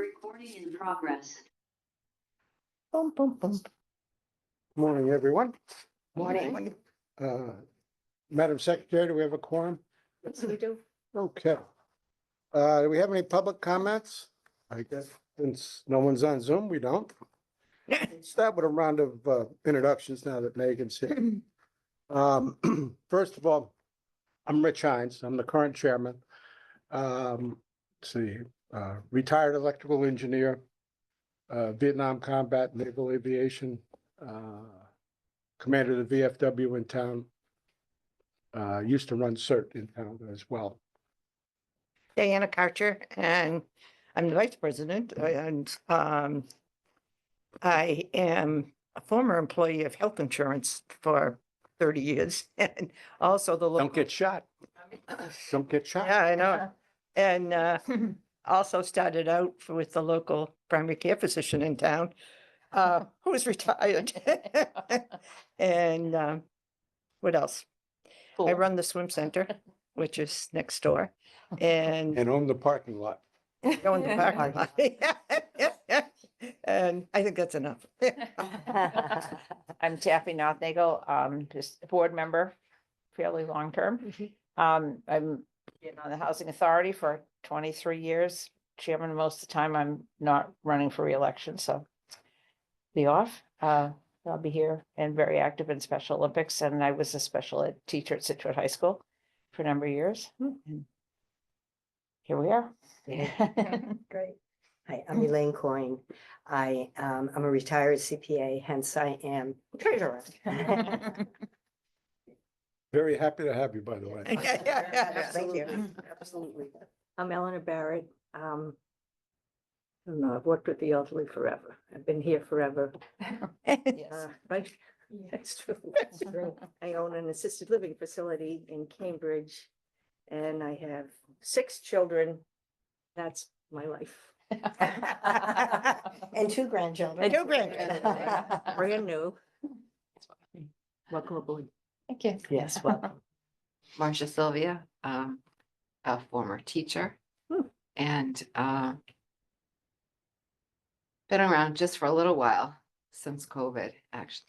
Recording in progress. Boom, boom, boom. Morning, everyone. Morning. Madam Secretary, do we have a quorum? Yes, we do. Okay. Do we have any public comments? I guess since no one's on Zoom, we don't. Start with a round of introductions now that Megan's here. First of all, I'm Rich Hines. I'm the current chairman. Let's see, retired electrical engineer, Vietnam Combat Naval Aviation, commander of the VFW in town. Used to run CERT in town as well. Diana Karcher, and I'm the vice president, and I am a former employee of health insurance for 30 years, and also the Don't local. get shot. Don't get shot. Yeah, I know. And also started out with the local primary care physician in town, who is retired. And what else? I run the swim center, which is next door, and And own the parking lot. go in the parking lot. And I think that's enough. I'm Taffy Nothnagel, just a board member, fairly long-term. I've been on the Housing Authority for 23 years, chairman most of the time. I'm not running for reelection, so be off. I'll be here and very active in Special Olympics, and I was a special ed teacher at Situate High School for a number of years. And here we are. Great. Hi, I'm Elaine Coyne. I'm a retired CPA, hence I am treasurer. Very happy to have you, by the way. Thank you. Absolutely. I'm Eleanor Barrett. I don't know, I've worked with the elderly forever. I've been here forever. Right? That's true. That's true. I own an assisted living facility in Cambridge, and I have 6 children. That's my life. And 2 grandchildren. 2 grandchildren. Brand new. Welcome aboard. Thank you. Yes, welcome. Marcia Sylvia, a former teacher, and been around just for a little while since COVID actually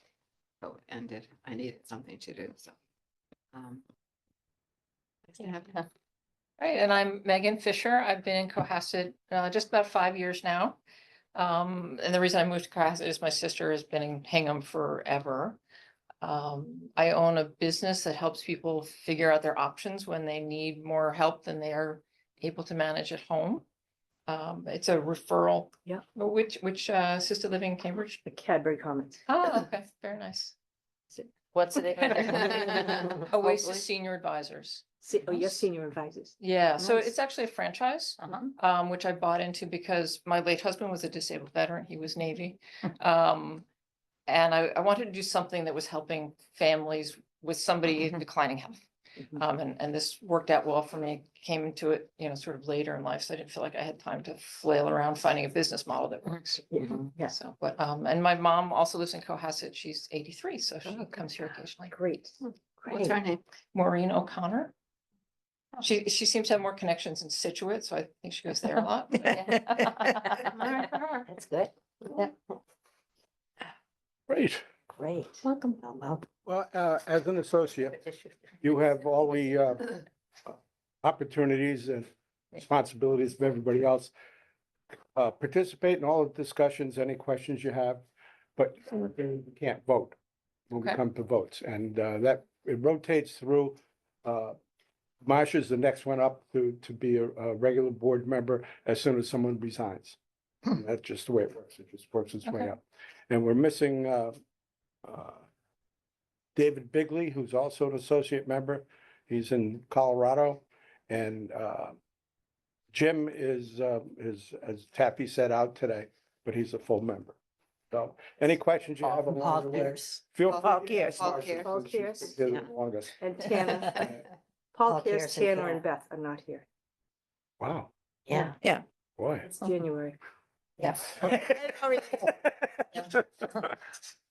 COVID ended. I needed something to do, so. Nice to have you. Right, and I'm Megan Fisher. I've been in Cohasset just about 5 years now. And the reason I moved to Cohasset is my sister has been in Hingham forever. I own a business that helps people figure out their options when they need more help than they are able to manage at home. It's a referral. Yeah. Which assisted living in Cambridge? The Cadbury Commons. Oh, okay, very nice. What's it? Oasis Hopefully. Senior Advisors. Oh, yes, senior advisors. Yeah, so Nice. it's actually a franchise. Uh-huh. Which I bought into because my late husband was a disabled veteran. He was Navy. And I wanted to do something that was helping families with somebody in declining health. And this worked out well for me. Came into it, sort of later in life, so I didn't feel like I had time to flail around finding a business model that works. Yeah. So, but, and my mom also lives in Cohasset. She's 83, so she Oh, comes here occasionally. Great. What's her name? Maureen O'Connor. She seems to have more connections in Situate, so I think she goes there a lot. That's good. Great. Great. Welcome. Well, as an associate, you have all the opportunities and responsibilities of everybody else. Participate in all the discussions, any questions you have, but you can't vote when we Okay. come to votes. And that, it rotates through. Marcia's the next one up to be a regular board member as soon as someone resigns. And that's just the way it works. It just works its way Okay. up. And we're missing David Bigley, who's also an associate member. He's in Colorado. And Jim is, as Taffy said, out today, but he's a full member. So any questions you have along Paul the way, Pierce. feel Paul free. Pierce. Paul Marcia, Pierce. Paul since she's Pierce. been Yeah. the longest. And Tanner. Paul Paul Pierce, Pierce and Tanner, Tanner. and Beth are not here. Wow, Yeah. boy. It's January, Yes.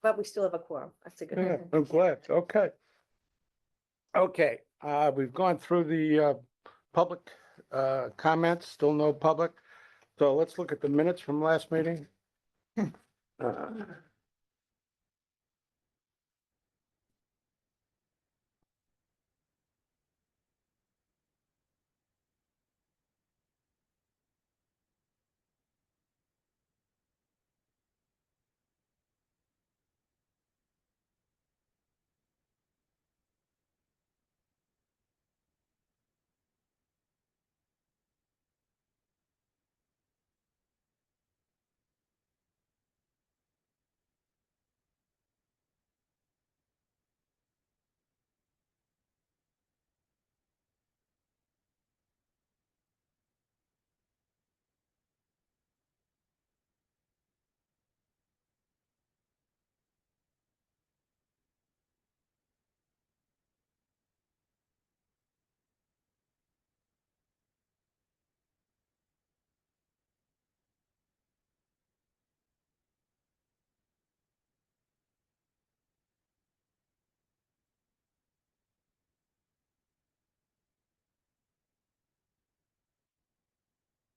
but we still have a quorum. That's a good Yeah, thing. I'm glad. Okay. Okay, we've gone through the public comments, still no public. So let's look at the minutes from last meeting.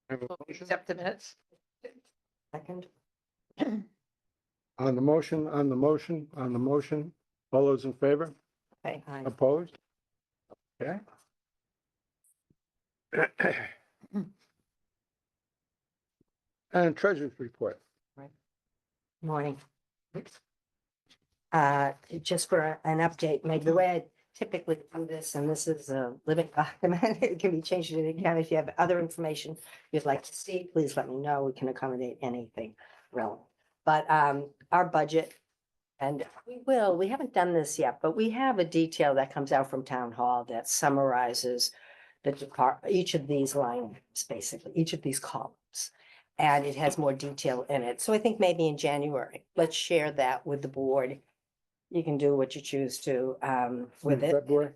Have a motion? Accept the minutes. Second. On the motion, on the motion, on the motion, all those in favor? Aye. Opposed? Okay. And treasurer's report. Morning. Just for an update, maybe the way I typically do this, and this is a living document, it can be changed at any time. If you have other information you'd like to see, please let me know. We can accommodate anything relevant. But our budget, and we haven't done this yet, but we have a detail that comes out from town hall that summarizes each of these lines, basically, each of these columns. And it has more detail in it. So I think maybe in January, let's share that with the board. You can do what you choose to with In it. February.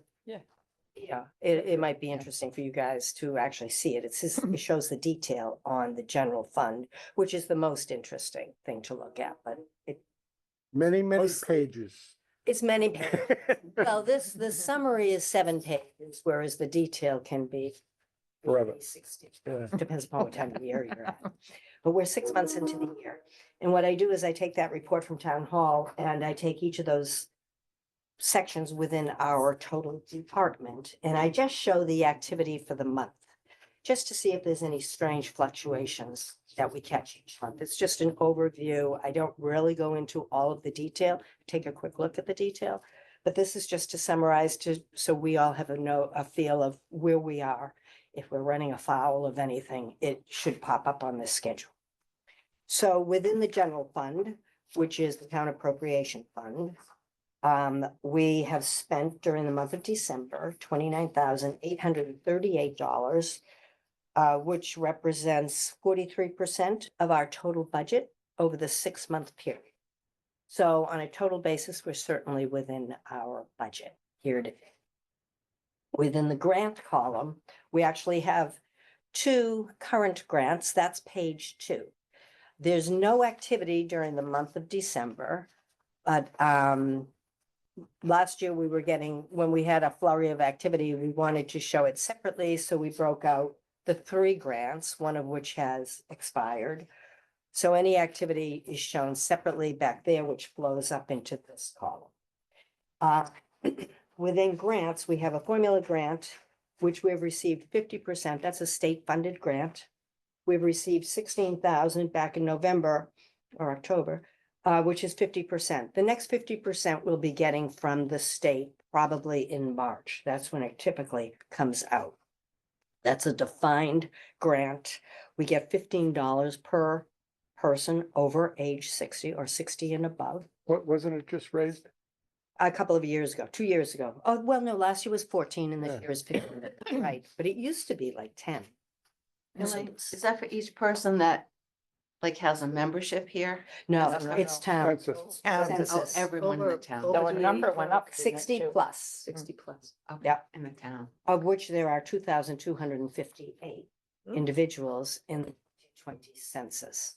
Yeah, it might be interesting for you guys to actually see it. It shows the detail on the general fund, which is the most interesting thing to look at, but Many Most- pages. it's many. Well, the summary is 7 pages, whereas the detail can be Forever. 60. Yeah. Depends upon what time of year you're at. But we're 6 months into the year. And what I do is I take that report from town hall and I take each of those sections within our total department, and I just show the activity for the month, just to see if there's any strange fluctuations that we catch each month. It's just an overview. I don't really go into all of the detail, take a quick look at the detail. But this is just to summarize so we all have a feel of where we are. If we're running afoul of anything, it should pop up on this schedule. So within the general fund, which is the town appropriation fund, we have spent during the month of December, $29,838, which represents 43% of our total budget over the 6-month period. So on a total basis, we're certainly within our budget here today. Within the grant column, we actually have 2 current grants. That's page 2. There's no activity during the month of December, but last year we were when we had a flurry of activity, we wanted to show it separately, so we broke out the 3 grants, one of which has expired. So any activity is shown separately back there, which flows up into this column. Within grants, we have a formula grant, which we've received 50%. That's a state-funded grant. We've received 16,000 back in November or October, which is 50%. The next 50% we'll be getting from the state probably in March. That's when it typically comes out. That's a defined grant. We get $15 per person over age 60 or 60 and above. What, wasn't it just raised? A couple of years ago, 2 years ago. Oh, well, no, last year was 14 and Yeah. this year is 15. Right, but it used to be like 10. And so Really? it's- Is that for each person that like has a membership here? No, That's not it's all. town. Census. Oh, Census. everyone in the town. The number went up. 60 plus, 60 plus. Okay, Yeah. in the town. of which there are 2,258 individuals in the 2020 census.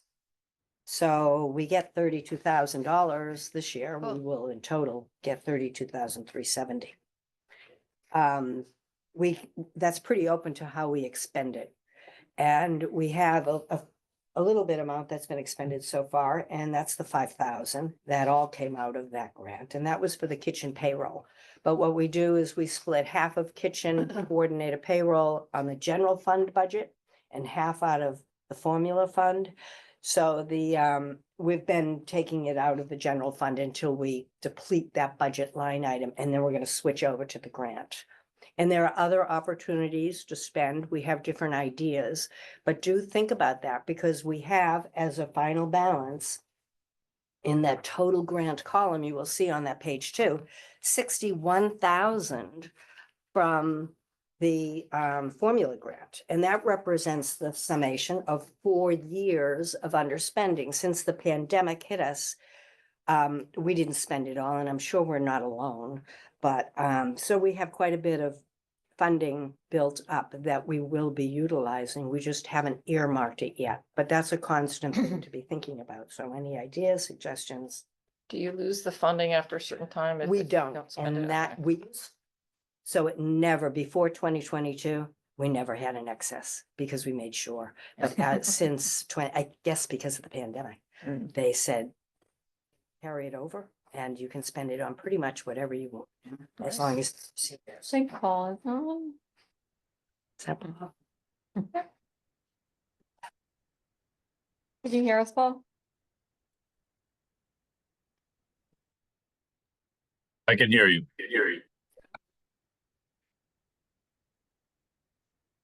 So we get $32,000 this year. We will in total get 32,370. That's pretty open to how we expend it. And we have a little bit amount that's been expended so far, and that's the 5,000. That all came out of that grant, and that was for the kitchen payroll. But what we do is we split half of kitchen coordinator payroll on the general fund budget and half out of the formula fund. So we've been taking it out of the general fund until we deplete that budget line item, and then we're gonna switch over to the grant. And there are other opportunities to spend. We have different ideas, but do think about that because we have as a final balance in that total grant column, you will see on that page too, 61,000 from the formula grant. And that represents the summation of 4 years of underspending. Since the pandemic hit us, we didn't spend it all, and I'm sure we're not alone. But so we have quite a bit of funding built up that we will be utilizing. We just haven't earmarked it yet, but that's a constant thing to be thinking about. So any ideas, suggestions? Do you lose the funding after a certain time? if- We if you don't, spend it? and that Okay. we, so it never, before 2022, we never had an excess because we made sure. But since I guess because of the pandemic, Mm. they said, carry it over and you can spend it on pretty much whatever you want, as long as. St. Paul. Oh, Did you hear us, Paul? I can hear you.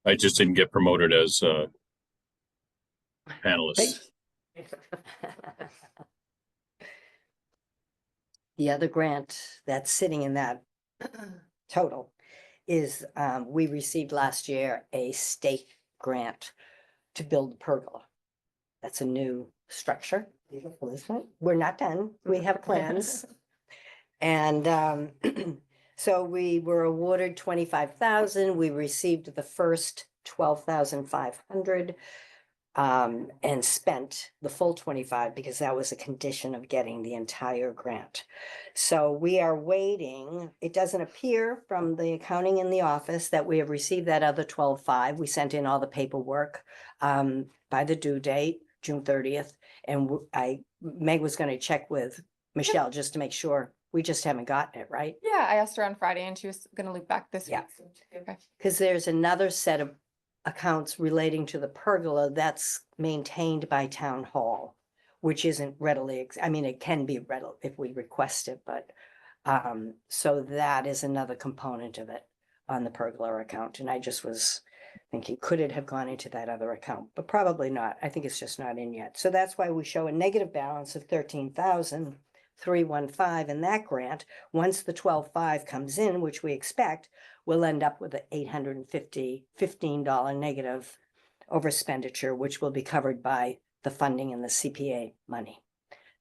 I just didn't get promoted as panelist. The other grant that's sitting in that total is, we received last year a state grant to build the pergola. That's a new structure. Beautiful, isn't it? We're not done. We have plans. And so we were awarded 25,000. We received the first 12,500 and spent the full 25 because that was a condition of getting the entire grant. So we are waiting. It doesn't appear from the accounting in the office that we have received that other 12,500. We sent in all the paperwork by the due date, June 30th. And Meg was going to check with Michelle just to make sure. We just haven't gotten it, right? Yeah, I asked her on Friday and she was gonna loop back this Yeah. week. Okay. Because there's another set of accounts relating to the pergola that's maintained by town hall, which isn't readily, I mean, it can be readily if we request it, but so that is another component of it on the pergola account. And I just was thinking, could it have gone into that other account? But probably not. I think it's just not in yet. So that's why we show a negative balance of 13,315 in that grant. Once the 12,500 comes in, which we expect, we'll end up with an $815 negative over expenditure, which will be covered by the funding and the CPA money,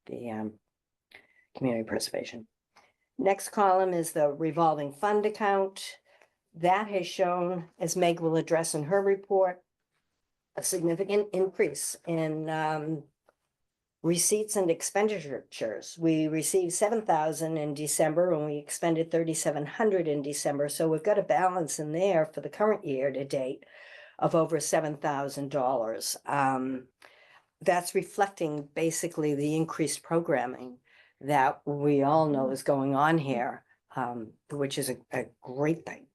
the community preservation. Next column is the revolving fund account. That has shown, as Meg will address in her report, a significant increase in receipts and expenditures. We received 7,000 in December and we expended 3,700 in December. So we've got a balance in there for the current year to date of over $7,000. That's reflecting basically the increased programming that we all know is going on here, which is a great thing.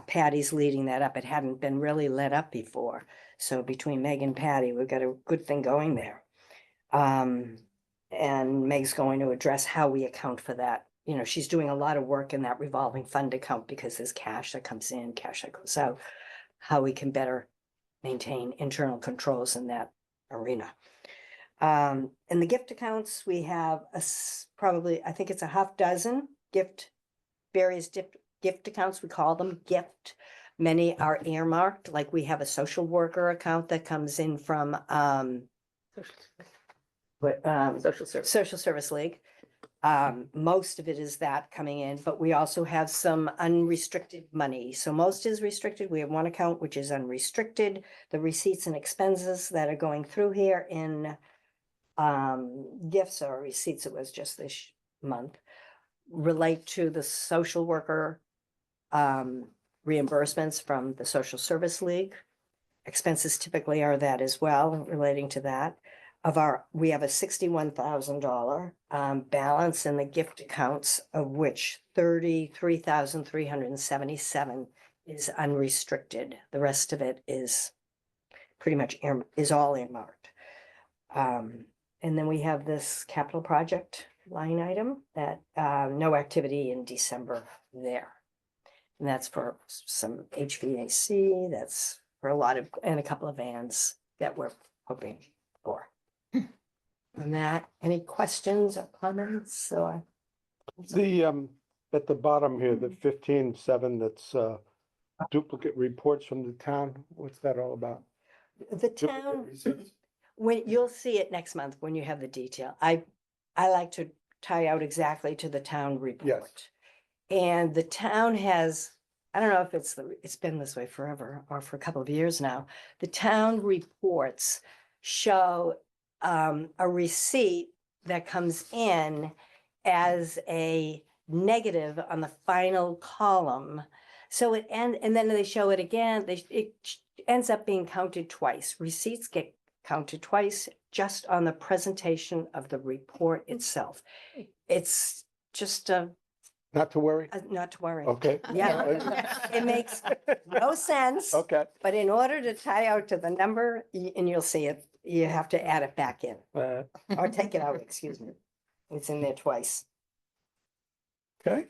Patty's leading that up. It hadn't been really led up before. So between Meg and Patty, we've got a good thing going there. And Meg's going to address how we account for that. You know, she's doing a lot of work in that revolving fund account because there's cash that comes in, cash that goes out, how we can better maintain internal controls in that arena. In the gift accounts, we have probably, I think it's a half dozen various gift accounts. We call them gift. Many are earmarked, like we have a social worker account that comes in from Social Service League. Most of it is that coming in, but we also have some unrestricted money. So most is restricted. We have one account which is unrestricted. The receipts and expenses that are going through here in gifts or receipts, it was just this month, relate to the social worker reimbursements from the Social Service League. expenses typically are that as well, relating to that. We have a $61,000 balance in the gift accounts, of which 33,377 is unrestricted. The rest of it is pretty much is all earmarked. And then we have this capital project line item that no activity in December there. And that's for some HVAC, that's for a lot of, and a couple of vans that we're hoping for. On that, any questions or comments or? The, at the bottom here, the 15.7, that's duplicate reports from the town. What's that all about? The Duplicate town, receipts? when you'll see it next month when you have the detail. I like to tie out exactly to the town report. And the town has, I don't know if it's been this way forever or for a couple of years now. The town reports show a receipt that comes in as a negative on the final column. So and then they show it again, it ends up being counted twice. Receipts get counted twice just on the presentation of the report itself. It's just Not to worry? not to worry. Okay. Yeah, it makes no sense. Okay. But in order to tie out to the number, and you'll see it, you have to add it back in, or take it out, excuse me. It's in there twice. Okay.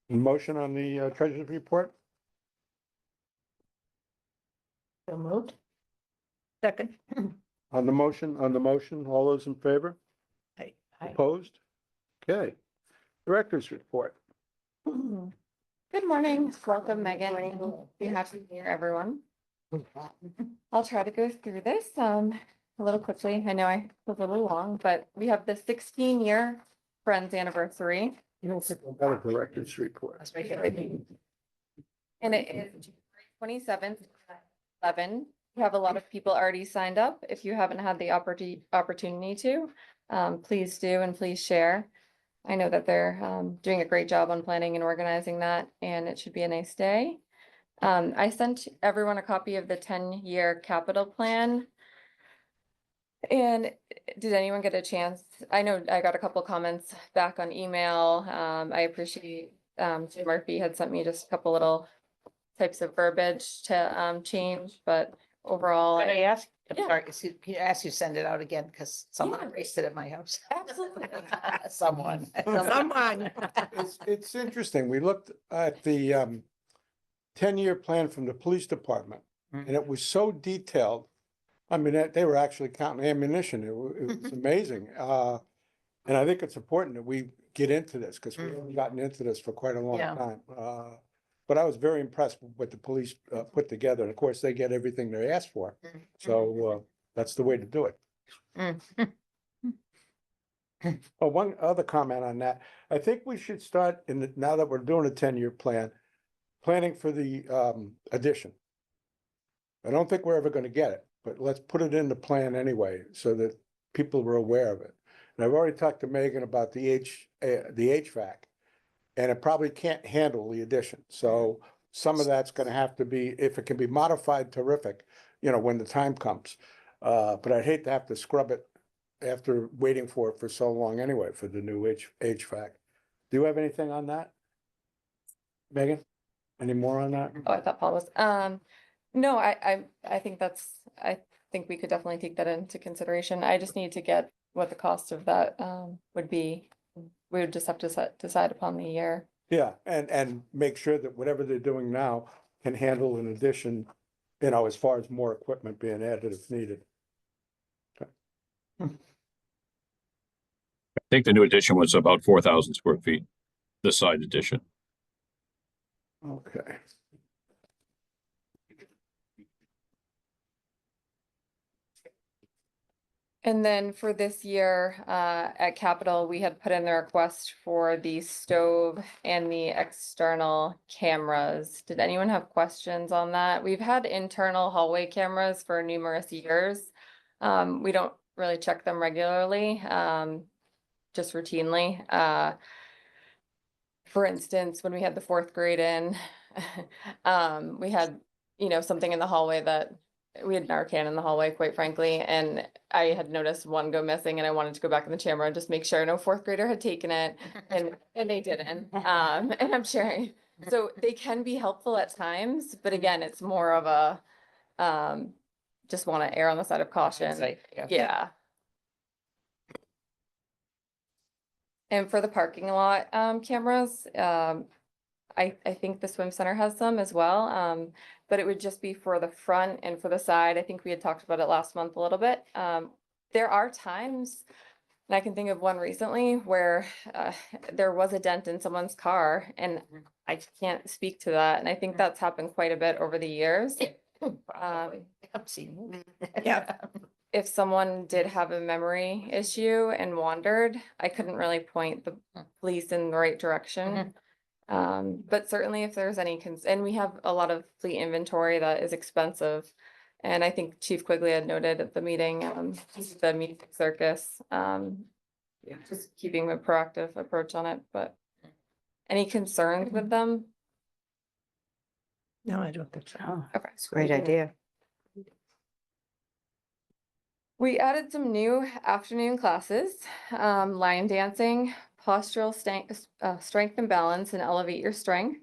Motion on the treasurer's report? So moved. Second. On the motion, all those in favor? Aye. Opposed? Okay. Director's report. Good morning, welcome Megan. Be happy to hear everyone. I'll try to go through this a little quickly. I know I was a little long, but we have the 16-year Friends anniversary. You don't think about a director's report. Let's make it ready. And it is 27th, 11. We have a lot of people already signed up. If you haven't had the opportunity to, please do and please share. I know that they're doing a great job on planning and organizing that, and it should be a nice day. I sent everyone a copy of the 10-year capital plan. And did anyone get a chance? I know I got a couple comments back on email. I appreciate Jim Murphy had sent me just a couple little types of verbiage to change, but overall. Can I ask, I'm Yeah. sorry, can you ask you to send it out again, because someone Yeah. erased it at my house. Absolutely. Someone. Someone. It's interesting. We looked at the 10-year plan from the police department, and it was so detailed. I mean, they were actually counting ammunition. It was amazing. And I think it's important that we get into this because we haven't gotten into this for quite a long Yeah. time. But I was very impressed with what the police put together. And of course, they get everything they asked for. So that's the way to do it. Oh, one other comment on that. I think we should start now that we're doing a 10-year plan, planning for the addition. I don't think we're ever gonna get it, but let's put it in the plan anyway, so that people were aware of it. And I've already talked to Megan about the HVAC, and it probably can't handle the addition. So some of that's gonna have to be, if it can be modified, terrific, when the time comes. But I'd hate to have to scrub it after waiting for it for so long anyway, for the new HVAC. Do you have anything on that? Megan, any more on that? Oh, I thought Paul was, no, I think I think we could definitely take that into consideration. I just need to get what the cost of that, would be. We would just have to decide upon the year. Yeah, and make sure that whatever they're doing now can handle an addition, as far as more equipment being added if needed. I think the new addition was about 4,000 square feet, the side addition. Okay. And then for this year, at Capitol, we had put in the request for the stove and the external cameras. Did anyone have questions on that? We've had internal hallway cameras for numerous years. We don't really check them regularly, just routinely. For instance, when we had the 4th grade in, we had something in the hallway that we had Narcan in the hallway, quite frankly, and I had noticed one go missing and I wanted to go back in the chamber and just make sure no fourth grader had taken it and they didn't. And I'm sharing. So they can be helpful at times, but again, it's more of a, just want to err on the side of caution. Safe, yeah. Yeah. And for the parking lot, cameras, I think the swim center has some as well, but it would just be for the front and for the side. I think we had talked about it last month a little bit. There are times, and I can think of one recently where there was a dent in someone's car, and I can't speak to that. And I think that's happened quite a bit over the years. Probably. I've seen. Yeah. If someone did have a memory issue and wandered, I couldn't really point the police in the right direction. But certainly if there's any, and we have a lot of fleet inventory that is expensive. And I think Chief Quigley had noted at the meeting, the Music Circus, just keeping a proactive approach on it, but any concerns with them? No, I don't think so. Oh, Okay. it's a great idea. We added some new afternoon classes, line dancing, postural strength and balance, and elevate your strength.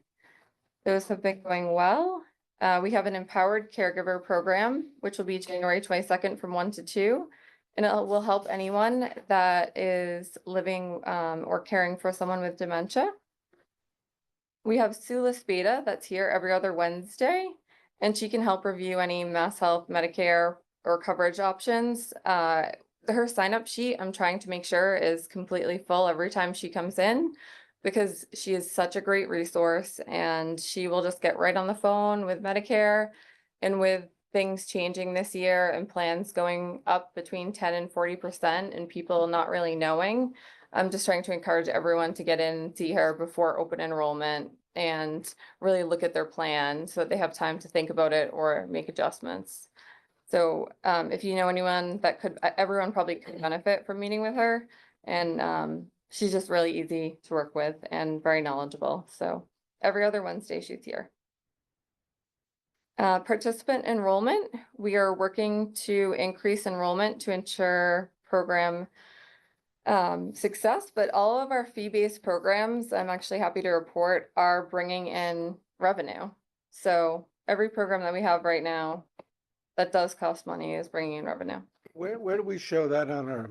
Those have been going well. We have an empowered caregiver program, which will be January 22nd from 1 to 2. And it will help anyone that is living or caring for someone with dementia. We have Sula Spada that's here every other Wednesday, and she can help review any Mass Health, Medicare, or coverage options. Her sign-up sheet, I'm trying to make sure is completely full every time she comes in, because she is such a great resource and she will just get right on the phone with Medicare. And with things changing this year and plans going up between 10 and 40% and people not really knowing, I'm just trying to encourage everyone to get in and see her before open enrollment and really look at their plan so that they have time to think about it or make adjustments. So if you know anyone that could, everyone probably could benefit from meeting with her. And she's just really easy to work with and very knowledgeable. So every other Wednesday she's here. Participant enrollment, we are working to increase enrollment to ensure program success, but all of our fee-based programs, I'm actually happy to report, are bringing in revenue. So every program that we have right now that does cost money is bringing in revenue. Where do we show that on our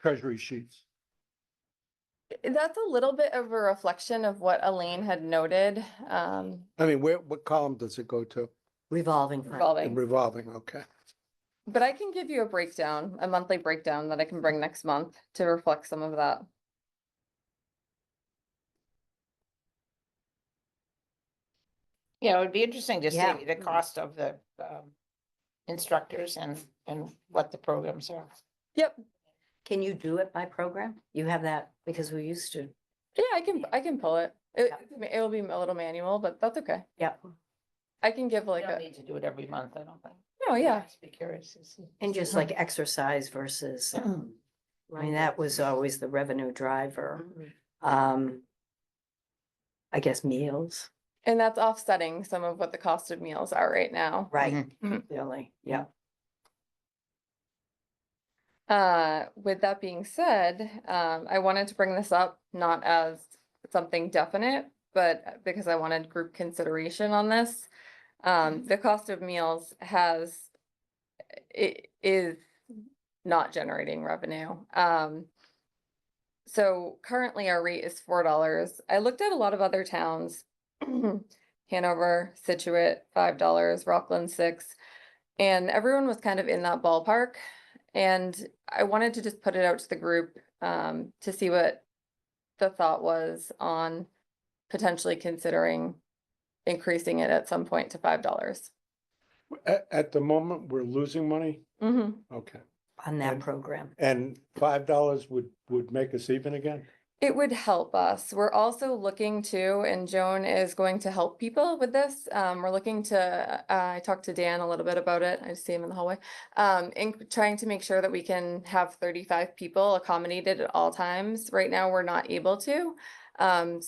treasury sheets? That's a little bit of a reflection of what Elaine had noted, I mean, what column does it go to? Revolving fund. revolving. Revolving, okay. But I can give you a breakdown, a monthly breakdown that I can bring next month to reflect some of that. Yeah, it would be interesting to Yeah. see the cost of the instructors and what the programs are. Yep, Can you do it by program? You have that, because we used to. yeah, I can pull it. It'll be a little manual, but that's okay. Yeah. I can give We like don't a, need to do it every month, I don't think. no, yeah, Just be curious to see. And just like exercise versus, I mean, that was always the revenue driver. I guess meals, and that's offsetting some of what the cost of meals are right now. right? Mhm. Really, yeah. With that being said, I wanted to bring this up, not as something definite, but because I wanted group consideration on this. The cost of meals it is not generating revenue. So currently our rate is $4. I looked at a lot of other towns, Hanover, Situate, $5, Rockland, $6, and everyone was kind of in that ballpark. And I wanted to just put it out to the group to see what the thought was on potentially considering increasing it at some point to $5. At the moment, we're losing money? Okay. On that And- program. And $5 would make us even again? It would help us. We're also looking to, and Joan is going to help people with this. We're looking to, I talked to Dan a little bit about it. I just see him in the hallway. In trying to make sure that we can have 35 people accommodated at all times. Right now, we're not able to. So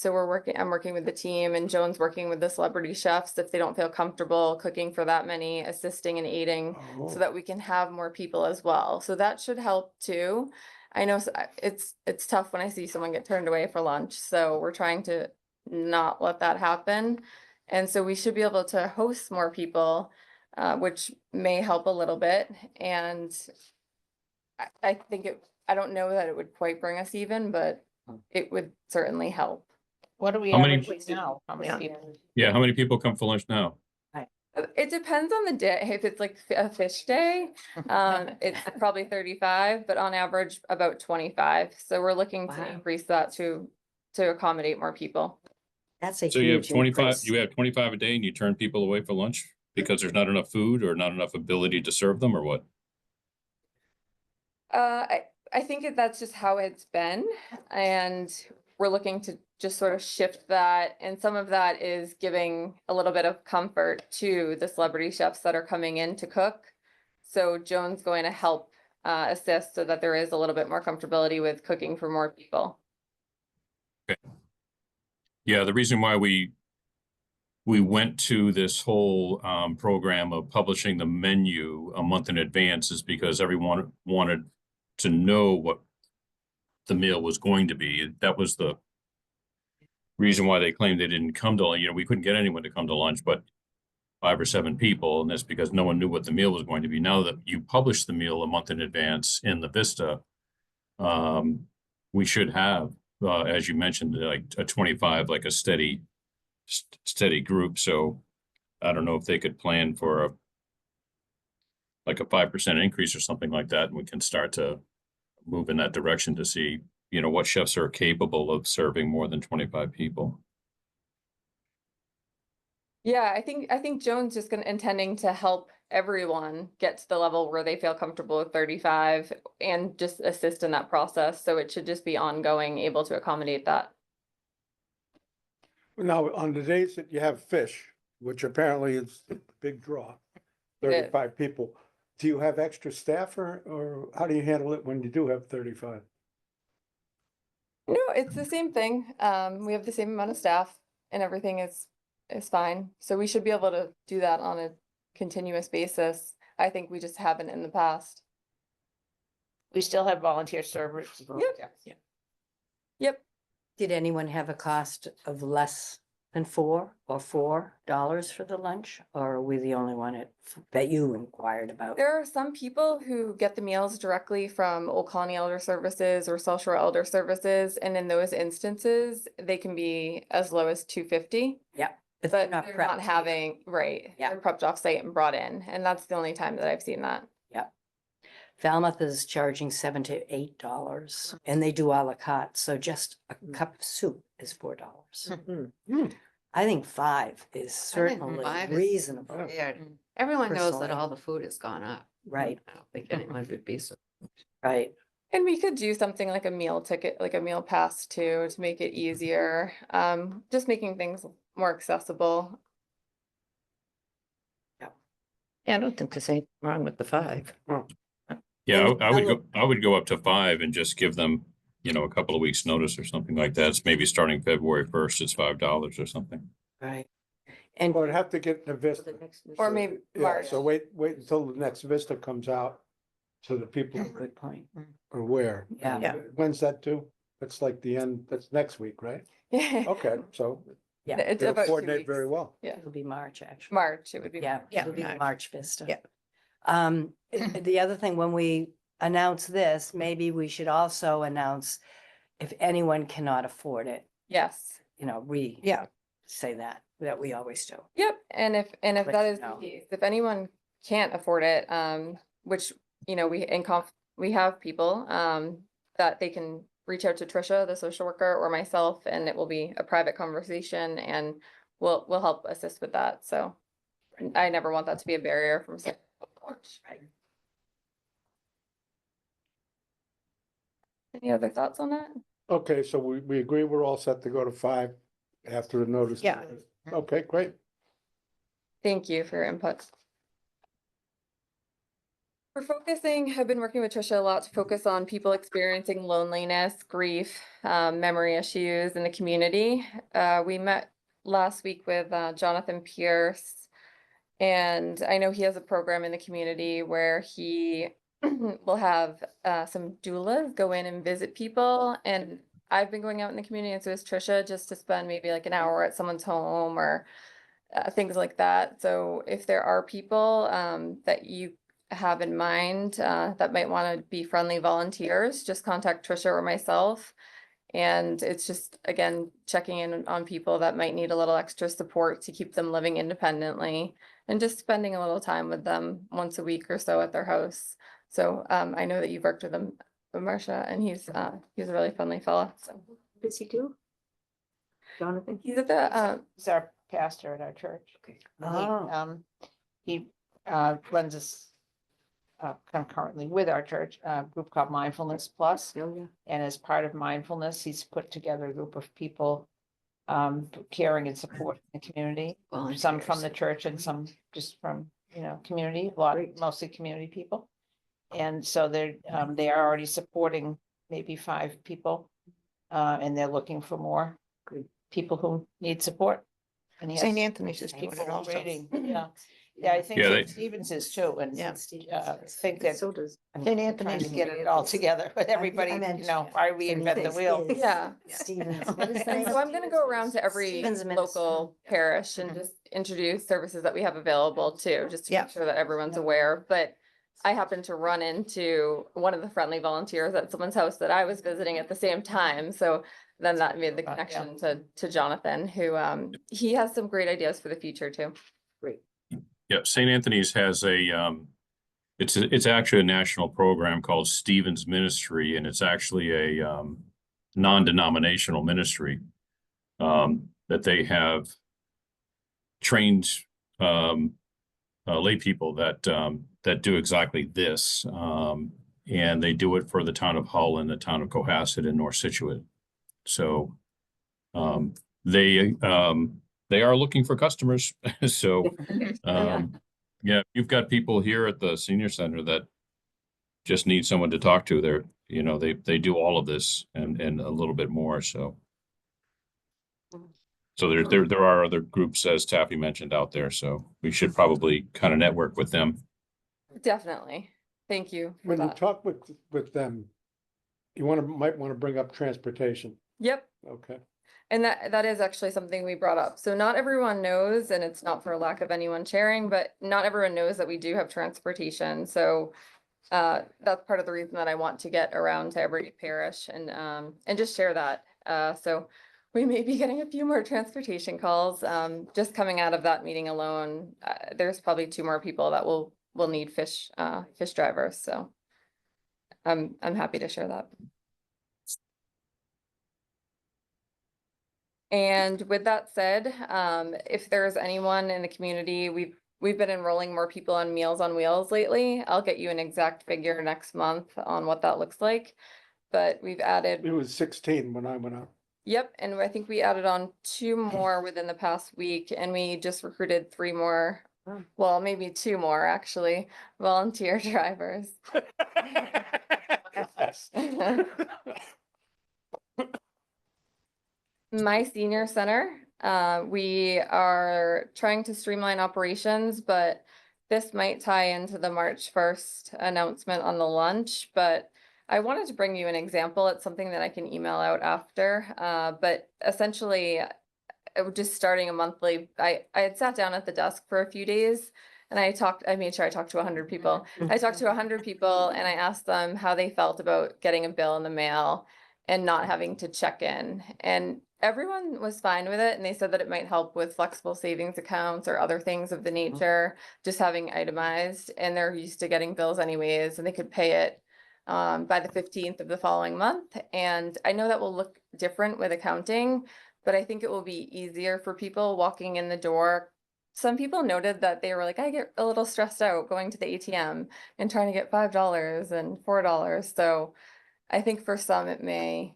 I'm working with the team, and Joan's working with the celebrity chefs if they don't feel comfortable cooking for that many, assisting and aiding, Oh. so that we can have more people as well. So that should help too. I know it's tough when I see someone get turned away for lunch, so we're trying to not let that happen. And so we should be able to host more people, which may help a little bit. And I think I don't know that it would quite bring us even, but it would certainly help. What are we How many- averaging now? How many people? Yeah, how many people come for lunch now? It depends on the day. If it's like a fish day, it's probably 35, but on average about 25. So we're looking to Wow. increase that to accommodate more people. That's a So you have huge 25, increase. you have 25 a day and you turn people away for lunch because there's not enough food or not enough ability to serve them, or what? I think that's just how it's been, and we're looking to just sort of shift that. And some of that is giving a little bit of comfort to the celebrity chefs that are coming in to cook. So Joan's going to help assist so that there is a little bit more comfortability with cooking for more people. Yeah, the reason why we went to this whole program of publishing the menu a month in advance is because everyone wanted to know what the meal was going to be. That was the reason why they claimed they didn't come to, we couldn't get anyone to come to lunch, but 5 or 7 people, and that's because no one knew what the meal was going to be. Now that you publish the meal a month in advance in the Vista, we should have, as you mentioned, like a 25, like a steady group. So I don't know if they could plan for like a 5% increase or something like that, and we can start to move in that direction to see, what chefs are capable of serving more than 25 people. Yeah, I think Joan's just intending to help everyone get to the level where they feel comfortable with 35 and just assist in that process. So it should just be ongoing, able to accommodate that. Now, on the days that you have fish, which apparently is a big draw, 35 people, do you have extra staff or how do you handle it when you do have 35? No, it's the same thing. We have the same amount of staff and everything is fine. So we should be able to do that on a continuous basis. I think we just haven't in the past. We still have volunteer servers. Yep. Yep. Did anyone have a cost of less than $4 or $4 for the lunch? Or are we the only one that you inquired about? There are some people who get the meals directly from Old Colony Elder Services or South Shore Elder Services, and in those instances, they can be as low as $2.50. But But not they're prepped. not having, right, Yeah. they're prepped off site and brought in, and that's the only time that I've seen that. Falmouth is charging $7 to $8 and they do à la carte. So just a cup of soup is $4. I think 5 is I think certainly 5 is reasonable, fair. Everyone knows that Personally. all the food has gone up. right? I don't think anyone would be so. Right. And we could do something like a meal ticket, like a meal pass too, to make it easier. Just making things more accessible. Yeah, I don't think there's anything wrong with the 5. Yeah, And I would go up to 5 and just give them, a couple of weeks notice or something like that. It's maybe starting February 1st, it's $5 or something. Right. And Well, I'd have to get the Vista. Or maybe Yeah, March. so wait until the next Vista comes out so that people good point. are aware. Yeah. Yeah. When's that due? That's like the end, that's next week, right? Okay, so Yeah, It's it'll about 2 coordinate very weeks. well. it'll be March, actually. March, it would be. Yeah, March. it'll be the March. March Vista. Yeah. The other thing, when we announce this, maybe we should also announce if anyone cannot afford it, Yes. we Yeah. say that we always do. Yep, and if Let that you is the know. case, if anyone can't afford it, which, we have people, that they can reach out to Trisha, the social worker, or myself, and it will be a private conversation, and we'll help assist with that, so. I never want that to be a barrier from saying. Right. Any other thoughts on that? Okay, so we agree we're all set to go to 5 after the notice. Yeah. Okay, great. Thank you for your input. We're focusing, I've been working with Trisha a lot to focus on people experiencing loneliness, grief, memory issues in the community. We met last week with Jonathan Pierce. And I know he has a program in the community where he will have some doulas go in and visit people. And I've been going out in the community, and so is Trisha, just to spend maybe like an hour at someone's home or things like that. So if there are people that you have in mind that might want to be friendly volunteers, just contact Trisha or myself. And it's just, again, checking in on people that might need a little extra support to keep them living independently and just spending a little time with them once a week or so at their house. So I know that you've worked with him, Marcia, and he's a really friendly fella. So What does he do? Jonathan? he's at the He's our pastor at our church. Okay. And Oh. He runs this concurrently with our church, a group called Mindfulness Plus. Oh, yeah. And as part of mindfulness, he's put together a group of people caring and support in the community. Some from the Volunteers. church and some just from, community, a lot, Great. mostly community people. And so they are already supporting maybe 5 people. And they're looking for more Good. people who need support. And he has St. Anthony's is doing people it also. waiting, yeah. Yeah, I think Yeah, St. Stevens is too, and Yeah. I think that So does. I'm St. trying Anthony's to get it all together, but everybody, meant- I reinvent the wheel. Yeah. Stevens, what is the And name? so I'm gonna go around to every Stevens Ministry. local parish and Mhm. just introduce services that we have available too, just to Yeah. make sure that everyone's aware. But I happened to run into one of the friendly volunteers at someone's house that I was visiting at the same time. So then that made the Yeah. connection to Jonathan, who he has some great ideas for the future too. Yep, St. Anthony's has it's actually a national program called Stevens Ministry, and it's actually a non-denominational ministry that they have trained lay people that do exactly this. And they do it for the town of Hull and the town of Cohasset and North Situate. So they are looking for customers. So yeah, you've got people here at the senior center that just need someone to talk to. They do all of this and a little bit more. So there are other groups, as Taffy mentioned, out there. So we should probably kind of network with them. Definitely. Thank you for When you that. talk with them, might want to bring up transportation. Yep. Okay. And that is actually something we brought up. So not everyone knows, and it's not for lack of anyone sharing, but not everyone knows that we do have transportation. So that's part of the reason that I want to get around to every parish and just share that. So we may be getting a few more transportation calls. Just coming out of that meeting alone, there's probably 2 more people that will need fish drivers. So I'm happy to share that. And with that said, if there's anyone in the community, we've been enrolling more people on Meals on Wheels lately. I'll get you an exact figure next month on what that looks like. But we've added, It was 16 when I went out. yep, and I think we added on 2 more within the past week, and we just recruited 3 more. Wow. Well, maybe 2 more actually, volunteer drivers. My senior center, we are trying to streamline operations, but this might tie into the March 1st announcement on the lunch, but I wanted to bring you an example. It's something that I can email out after, but essentially just starting a monthly, I had sat down at the desk for a few days and I made sure I talked to 100 people. I talked to 100 people and I asked them how they felt about getting a bill in the mail and not having to check in. And everyone was fine with it. And they said that it might help with flexible savings accounts or other things of the nature, just having itemized, and they're used to getting bills anyways, and they could pay it by the 15th of the following month. And I know that will look different with accounting, but I think it will be easier for people walking in the door. Some people noted that they were like, I get a little stressed out going to the ATM and trying to get $5 and $4. So I think for some it may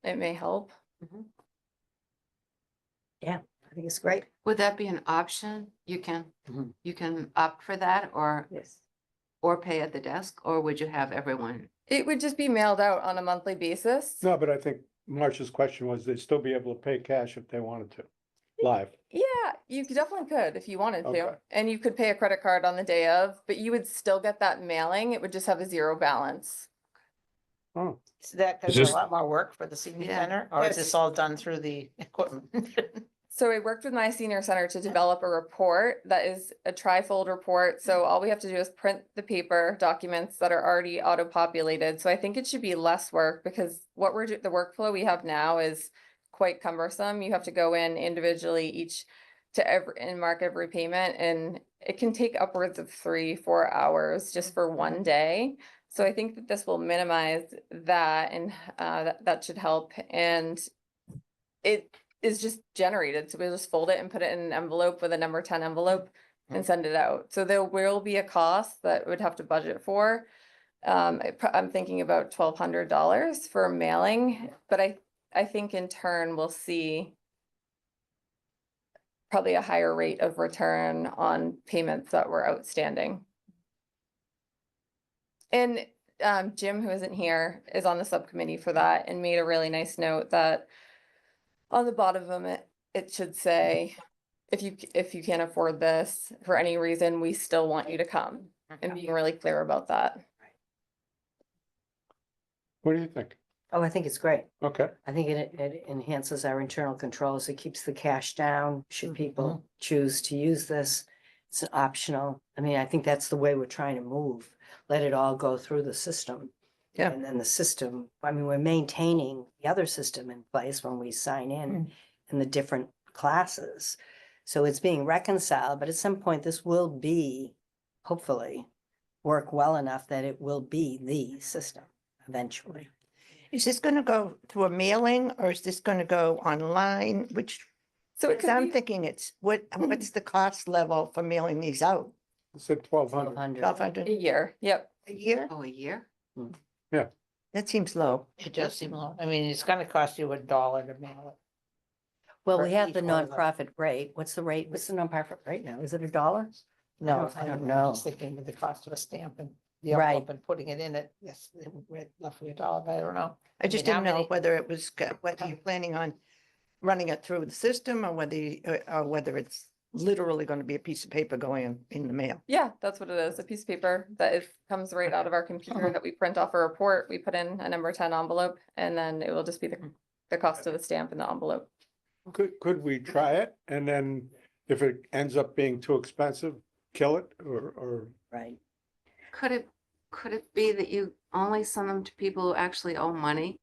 help. I think it's great. Would that be an option? You can Mhm. you can opt for that, or Yes. or pay at the desk, or would you have everyone? It would just be mailed out on a monthly basis. No, but I think Marcia's question was they'd still be able to pay cash if they wanted to, live. Yeah, you definitely could if you wanted Okay. to, and you could pay a credit card on the day of, but you would still get that mailing. It would just have a zero balance. Oh, So that Is could be a this- lot more work for the senior Yeah. center, or is Yes. this all done through the equipment? So I worked with my senior center to develop a report that is a trifold report. So all we have to do is print the paper documents that are already auto-populated. So I think it should be less work because what the workflow we have now is quite cumbersome. You have to go in individually and mark every payment, and it can take upwards of 3-4 hours just for one day. So I think that this will minimize that, and that should help. And it is just generated. So we'll just fold it and put it in an envelope with a number 10 envelope and send it out. So there will be a cost that we'd have to budget for. I'm thinking about $1,200 for mailing, but I think in turn we'll see probably a higher rate of return on payments that were outstanding. And Jim, who isn't here, is on the subcommittee for that and made a really nice note that on the bottom of it should say, if you can't afford this for any reason, we still want you to come, and being really clear about that. what do you think? Oh, I think it's great. Okay, I think it enhances our internal controls. It keeps the cash down. Should people choose to use this? It's optional. I mean, I think that's the way we're trying to move. Let it all go through the system. Yeah. And then the system, I mean, we're maintaining the other system in place when we sign in the different classes. So it's being reconciled, but at some point this will be, hopefully, work well enough that it will be the system eventually. Is this gonna go through a mailing or is this gonna go online? Which, So it could I'm be, thinking what's the cost level for mailing these out? it's at 1,200. 1,200. 1,200 a year, yep. a year? Oh, a year? That seems low. It does seem low. I mean, it's gonna cost you $1 to mail it. Well, for we have each the one of them. nonprofit rate. What's the rate? What's the nonprofit rate now? Is it $1? No, I don't I'm know. just thinking with the cost of a stamp and the Right. envelope and putting it in it, yes, it would roughly $1, but I don't know. I just mean, how didn't know many- whether it was, whether you're planning on running it through the system or whether it's literally going to be a piece of paper going in the mail. Yeah, that's what it is, a piece of paper that comes right out of our computer that we print off a report, we put in a number 10 envelope, and then it will just be the cost of the stamp in the envelope. Could we try it? And then if it ends up being too expensive, kill it or, Right. Could it be that you only send them to people who actually owe money?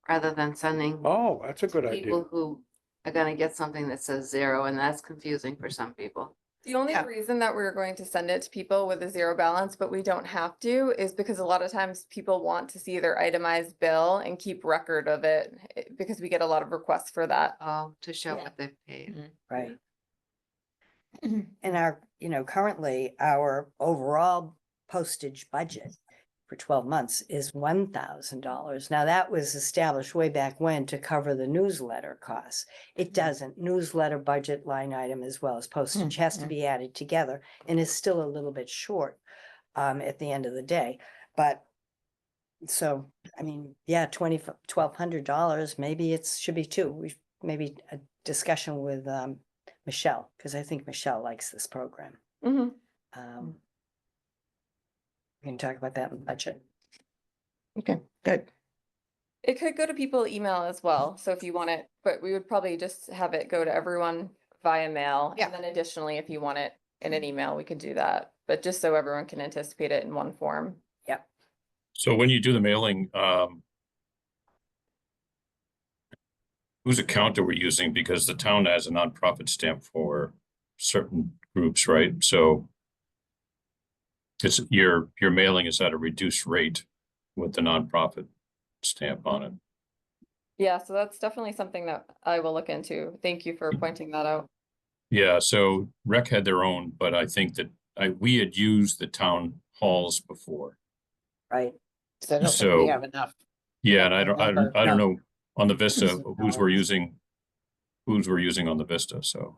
Rather than sending oh, that's a good people idea. who are gonna get something that says 0, and that's confusing for some people. The only Yeah. reason that we're going to send it to people with a zero balance, but we don't have to, is because a lot of times people want to see their itemized bill and keep record of it, because we get a lot of requests for that. Oh, to show Yeah. what they've paid. Right. And our, currently our overall postage budget for 12 months is $1,000. Now, that was established way back when to cover the newsletter costs. It doesn't. Newsletter budget line item as well as postage has to be added together and is still a little bit short at the end of the day. But so, I mean, yeah, $1,200, maybe should be two. Maybe a discussion with Michelle, because I think Michelle likes this program. Mhm. We can talk about that in the budget. Okay, good. It could go to people email as well, so if you want it, but we would probably just have it go to everyone via mail. Yeah. And then additionally, if you want it in an email, we could do that, but just so everyone can anticipate it in one form. So when you do the mailing, whose account are we using? Because the town has a nonprofit stamp for certain groups, right? So it's your mailing is at a reduced rate with the nonprofit stamp on it. Yeah, so that's definitely something that I will look into. Thank you for pointing that out. Yeah, so Rec had their own, but I think that we had used the town halls before. Right. So I don't think So- we have enough. Yeah, and I don't know on the Vista $1,000. whose we're using on the Vista, so.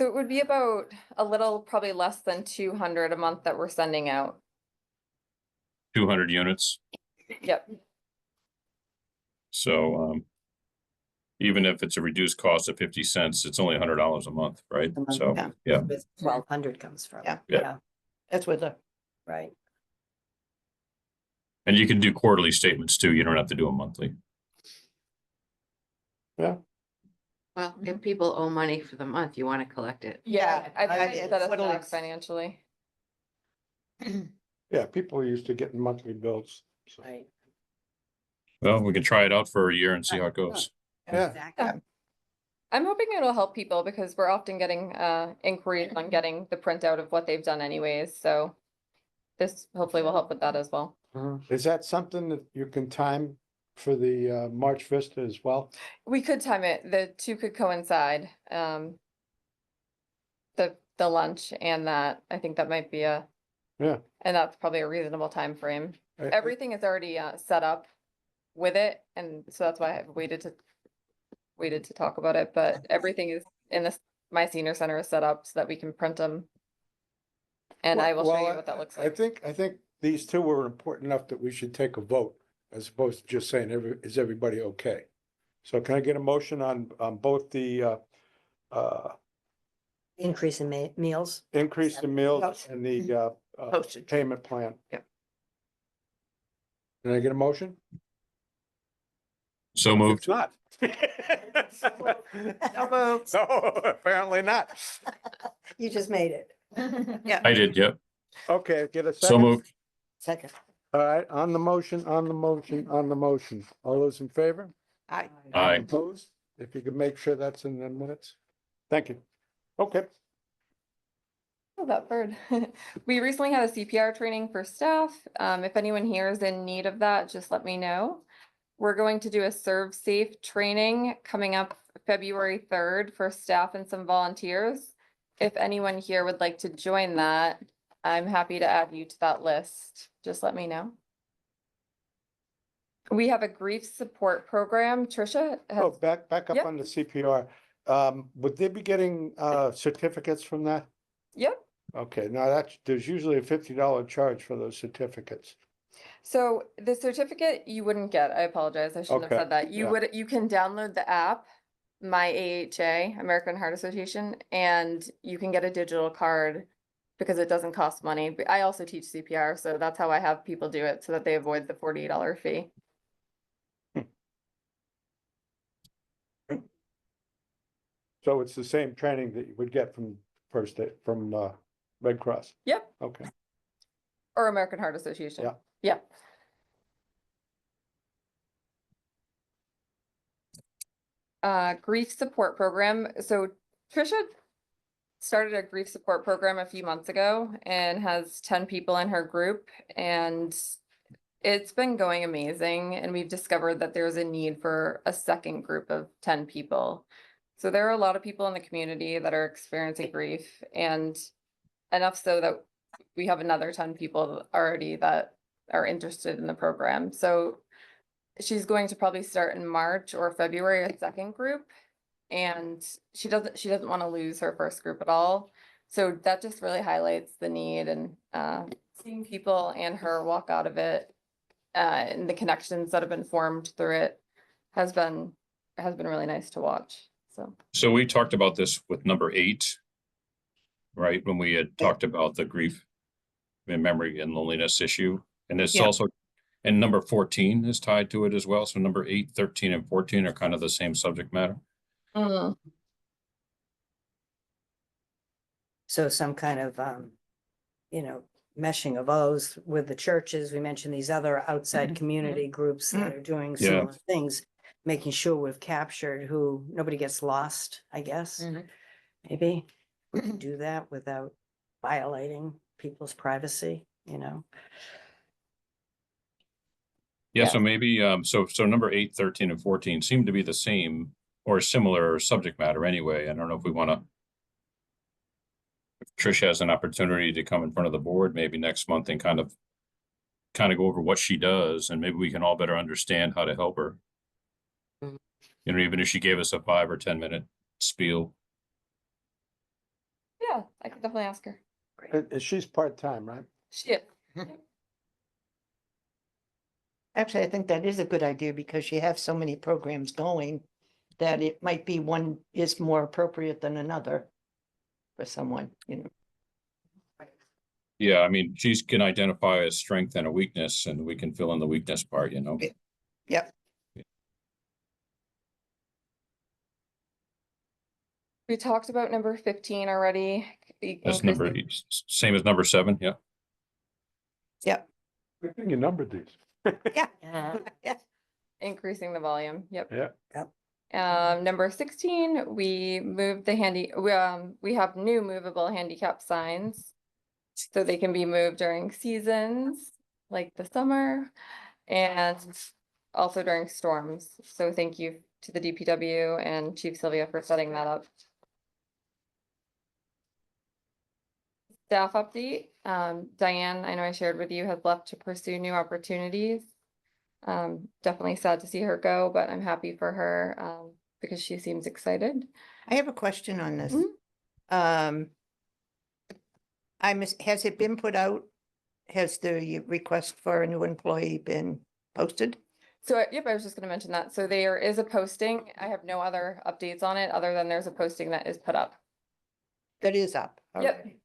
So it would be about a little, probably less than 200 a month that we're sending out. 200 units. Yep. So, even if it's a reduced cost of 50 cents, it's only $100 a month, right? A month, So, yeah. yeah. 1,200 comes from. Yeah. Yeah. That's with the, Right. And you can do quarterly statements too. You don't have to do a monthly. Well, if people owe money for the month, you want to collect it. Yeah, I I- think that what us do back we- financially. Yeah, people are used to getting monthly bills. So, Right. Well, we can try it out for a year and see how it goes. Yeah. Exactly. I'm hoping it'll help people because we're often getting inquiries on getting the printout of what they've done anyways, so this hopefully will help with that as well. Is that something that you can time for the March Vista as well? We could time it, the two could coincide, the lunch and that, I think that might be Yeah. and that's probably a reasonable time frame. I- I- Everything is already set up with it, and so that's why I've waited to talk about it, but everything is in this, my senior center is set up so that we can print them. And I will show Well, you what that looks I like. think these two were important enough that we should take a vote as opposed to just saying, is everybody okay? So can I get a motion on both the Increase in meals. increase in meals Yes. and the Postage. payment plan? Yep. Can I get a motion? So moved. It's not. No votes. No, apparently not. You just made it. Yeah. I did, yep. Okay, get a So second. moved. Second. All right, on the motion, on the motion, on the motion. All those in favor? Aye. Aye. Opposed? If you could make sure that's in the minutes. Thank you. Okay. Oh, that bird. We recently had a CPR training for staff. If anyone here is in need of that, just let me know. We're going to do a Serve Safe training coming up February 3rd for staff and some volunteers. If anyone here would like to join that, I'm happy to add you to that list. Just let me know. We have a grief support program. Tricia Oh, has, back up Yep. on the CPR. Would they be getting certificates from that? yep. Okay, now there's usually a $50 charge for those certificates. So the certificate you wouldn't get, I apologize, I shouldn't have Okay, said that. You yeah. you can download the app, My AHA, American Heart Association, and you can get a digital card because it doesn't cost money. But I also teach CPR, so that's how I have people do it so that they avoid the $48 fee. So it's the same training that you would get from Red Cross. Yep, Okay, or American Heart Association. Yeah. Yeah. Grief support program. So Trisha started a grief support program a few months ago and has 10 people in her group, and it's been going amazing. And we've discovered that there's a need for a second group of 10 people. So there are a lot of people in the community that are experiencing grief, and enough so that we have another 10 people already that are interested in the program. So she's going to probably start in March or February, a second group. And she doesn't want to lose her first group at all. So that just really highlights the need, and seeing people and her walk out of it, and the connections that have been formed through it has been really nice to watch. So we talked about this with number 8, right? When we had talked about the grief and memory and loneliness issue. And it's Yeah. also, and number 14 is tied to it as well. So number 8, 13, and 14 are kind of the same subject matter. So some kind of, meshing of those with the churches. We mentioned these other outside community groups that are doing Yeah. similar things, making sure we've captured who, nobody gets lost, I guess. Mhm. Maybe we can do that without violating people's privacy, Yeah, Yeah. so maybe, so number 8, 13, and 14 seem to be the same or similar subject matter anyway. I don't know if we want to. If Trish has an opportunity to come in front of the board maybe next month and kind of go over what she does, and maybe we can all better understand how to help her. Mhm. You know, even if she gave us a 5 or 10 minute spiel. Yeah, I can definitely ask her. And she's part-time, right? She, Actually, I think that is a good idea because you have so many programs going that it might be one is more appropriate than another for someone, you know. Yeah, I mean, she can identify a strength and a weakness and we can fill in the weakness part, you know? Yep. we talked about number 15 already. That's number, increasing- same as number 7, yeah. Yep. Good thing you numbered these. Yeah. Yeah. Yeah. Increasing the volume, yep. Yeah. Number 16, we moved the we have new movable handicap signs. So they can be moved during seasons, like the summer, and also during storms. So thank you to the DPW and Chief Sylvia for setting that up. Staff update, Diane, I know I shared with you, has left to pursue new opportunities. Definitely sad to see her go, but I'm happy for her, because she seems excited. I have a question on this. Mhm. Has it been put out? Has the request for a new employee been posted? So, yep, I was just gonna mention that. So there is a posting. I have no other updates on it, other than there's a posting that is put up. That is up. Yep. already.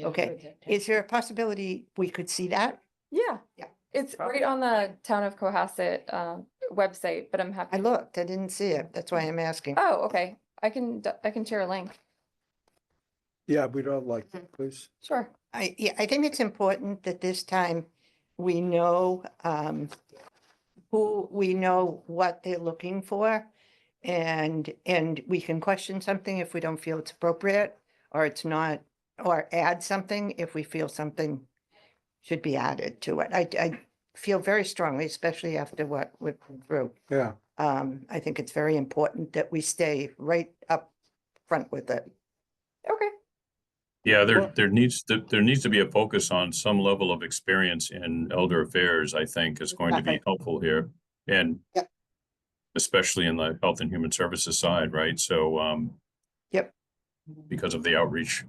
Okay. Is there a possibility we could see that? Yeah. Yeah. It's right on the Town of Cohasset, website, but I'm happy. I looked, I didn't see it. That's why I'm asking. Oh, okay. I can share a link. Yeah, we'd all like that, please. Sure. Yeah, I think it's important that this time we know, we know what they're looking for. And we can question something if we don't feel it's appropriate, or it's not, or add something if we feel something should be added to it. I feel very strongly, especially after what we've been through. Yeah. I think it's very important that we stay right up front with it. Okay. Yeah, Well- there needs to be a focus on some level of experience in elder affairs, I think is going to be Exactly. helpful here. And Yep. especially in the health and human services side, right? So, Yep. because of the outreach.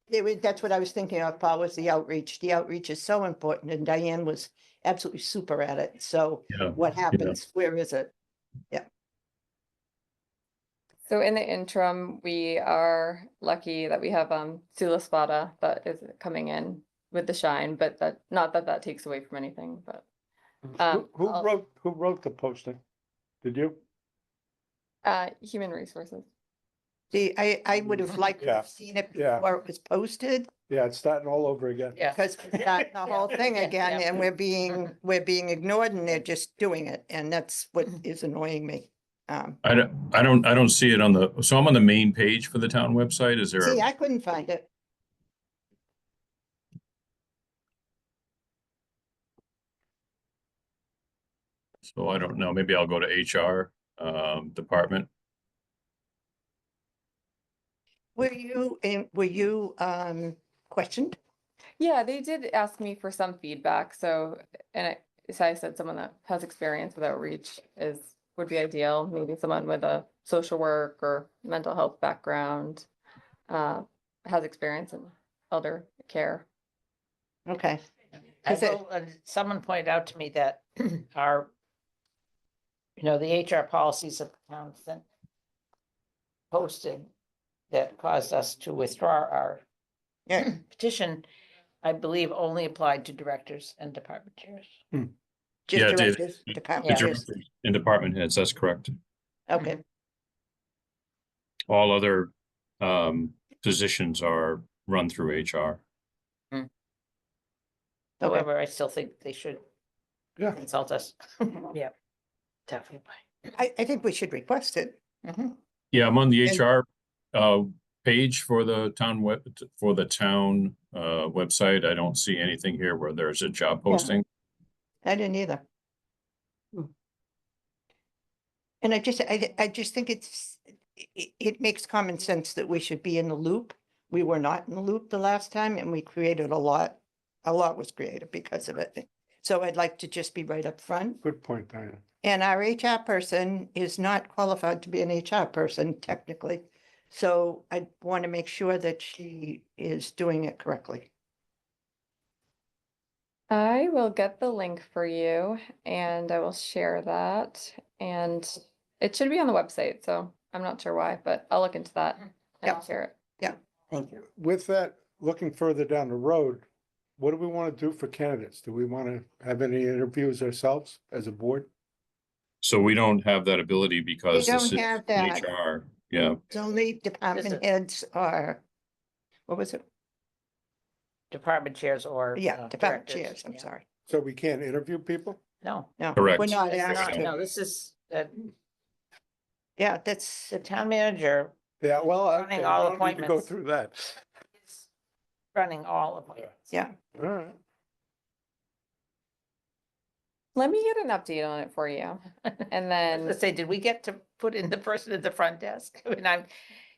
That's what I was thinking of, Paul, was the outreach. The outreach is so important, and Diane was absolutely super at it. So Yeah. what happens? Where is it? So in the interim, we are lucky that we have Sula Spada that is coming in with the shine, but not that that takes away from anything, but Who I'll- wrote the posting? Did you? human resources. See, I would have liked to Yeah. have seen it Yeah. before it was posted, Yeah, it's starting all over again. Yeah. because we're starting the whole thing Yeah, again, yeah. and we're being ignored, and they're just doing it, and that's what is annoying me. I don't see it on so I'm on the main page for the town website. Is there See, a, I couldn't find it. so I don't know, maybe I'll go to HR, department. Were you questioned? Yeah, they did ask me for some feedback, so, so I said someone that has experience with outreach would be ideal, maybe someone with a social work or mental health background, has experience in elder care. Okay. I Is it- will, someone pointed out to me that our, the HR policies of the town sent posted that caused us to withdraw our Yeah. petition, I believe only applied to directors and department chairs. Just Yeah, it did. directors, department Yeah. chairs. In department heads, that's correct. Okay, All other, positions are run through HR. okay. However, I still think they should Yeah. consult us. Yeah, definitely. I think we should request it. Mhm. Yeah, I'm on the And- HR page for the town website. I don't see anything here where there's a job Yeah. posting. I didn't either. And I just think it makes common sense that we should be in the loop. We were not in the loop the last time, and we created a lot was created because of it. So I'd like to just be right up front. Good point, Diane. And our HR person is not qualified to be an HR person technically. So I want to make sure that she is doing it correctly. I will get the link for you and I will share that. And it should be on the website, so I'm not sure why, but I'll look into that and I'll Yep. share it. Thank you. With that, looking further down the road, what do we want to do for candidates? Do we want to have any interviews ourselves as a board? So we don't have that ability because this don't is have that. HR. Yeah, It's only This department is- heads are, what was it? Department chairs or. Yeah, department directors, chairs, I'm yeah. sorry. So we can't interview people? No. No, Correct. we're not It's asked not- to. No, this is, Yeah, that's, the town manager Yeah, well, Running okay, all we don't need to go appointments. through that. is running all of it. yeah. All right. Let me get an update on it for you. And then, Let's say, did we get to put in the person at the front desk? I mean,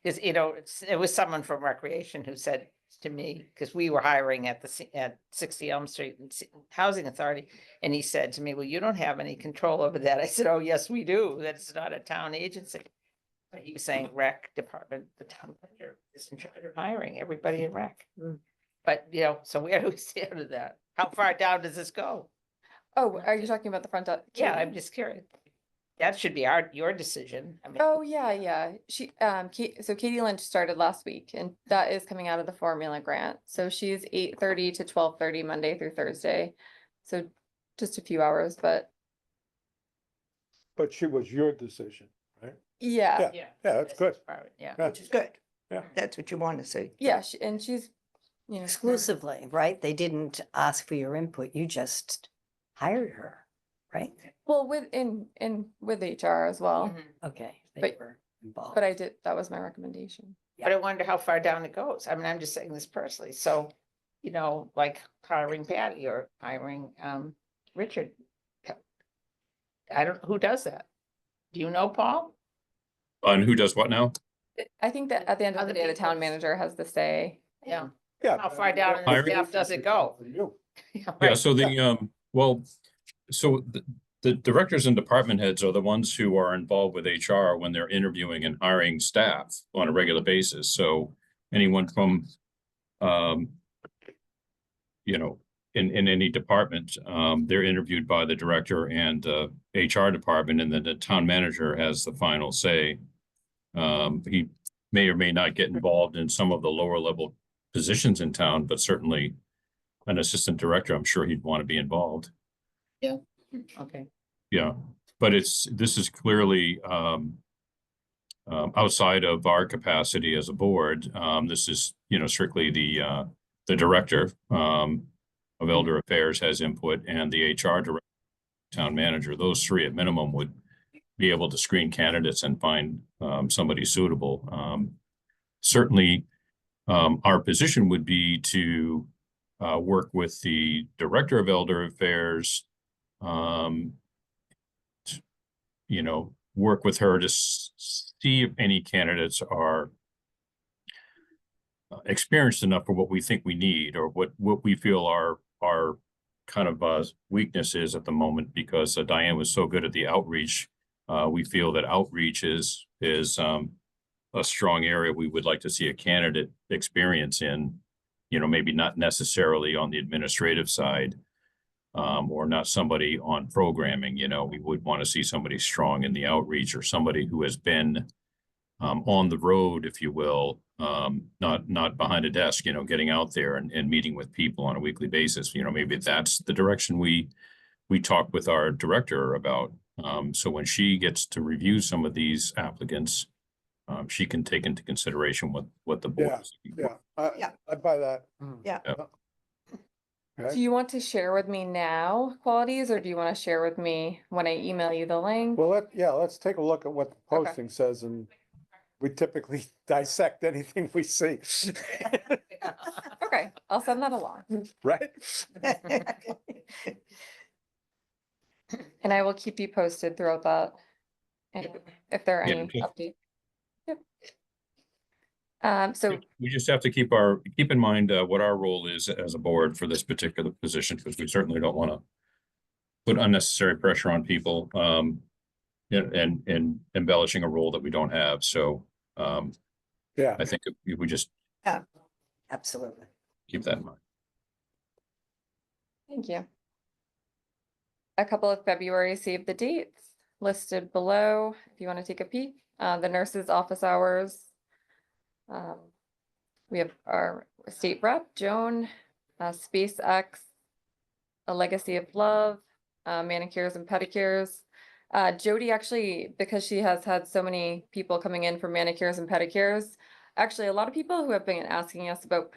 because, you know, it was someone from Recreation who said to me, because we were hiring at at 60 Elm Street and Housing Authority, and he said to me, well, you don't have any control over that. I said, oh, yes, we do. That's not a town agency. But he was saying rec department, the town manager is in charge of hiring everybody in rec. Mm. But, you know, so where do we stand with that? How far down does this go? oh, are you talking about the front? Yeah, Katie? I'm just curious. That should be your decision. I mean, Oh, yeah. She, so Katie Lynch started last week and that is coming out of the formula grant. So she's 8:30 to 12:30 Monday through Thursday. So just a few hours, but But she was your decision, right? yeah, yeah. Yeah, that's good. Yeah. Yeah. Which is good. Yeah. That's what you want to see. yeah, and she's, you know. Exclusively, right? They didn't ask for your input. You just hired her, right? Well, with HR as well, Okay. They But- were involved. but that was my recommendation. But I wonder how far down it goes. I mean, I'm just saying this personally. So, you know, like hiring Patty or hiring Richard. I don't, who does that? Do you know, Paul? and who does what now? I think that at the end of the Other day, the town people's- manager has the say. Yeah. Yeah. How far down in the Hiring- staff does it go? For you. Yeah, Right. so the directors and department heads are the ones who are involved with HR when they're interviewing and hiring staff on a regular basis. So anyone from, you know, in any department, they're interviewed by the director and HR department, and then the town manager has the final say. He may or may not get involved in some of the lower level positions in town, but certainly an assistant director, I'm sure he'd want to be involved. Okay. Yeah, but this is clearly outside of our capacity as a board. This is, you know, strictly the director of Elder Affairs has input, and the HR director, town manager. Those three at minimum would be able to screen candidates and find somebody suitable. Certainly, our position would be to work with the director of Elder Affairs, you know, work with her to see if any candidates are experienced enough for what we think we need, or what we feel our kind of weakness is at the moment, because Diane was so good at the outreach. We feel that outreach is a strong area we would like to see a candidate experience in, you know, maybe not necessarily on the administrative side, or not somebody on programming. You know, we would want to see somebody strong in the outreach, or somebody who has been on the road, if you will, not behind a desk, you know, getting out there and meeting with people on a weekly basis. You know, maybe that's the direction we talk with our director about. So when she gets to review some of these applicants, she can take into consideration what the board is looking for. Yeah, Yeah. I buy that. Yeah. Okay. Do you want to share with me now qualities, or do you want to share with me when I email you the link? Well, let's take a look at what the Okay. posting says, and we typically dissect anything we see. Okay, I'll send that along Right? and I will keep you posted throughout that. And if there are Yeah, any okay. updates. Yep. So We just have to keep in mind what our role is as a board for this particular position, because we certainly don't want to put unnecessary pressure on people, and embellishing a role that we don't have. So, Yeah, I think if we just Absolutely. keep that in mind. Thank you. A couple of February save the dates listed below, if you want to take a peek, the nurses' office hours. We have our state rep, Joan, SpaceX, A Legacy of Love, manicures and pedicures. Jody actually, because she has had so many people coming in for manicures and pedicures, actually a lot of people who have been asking us about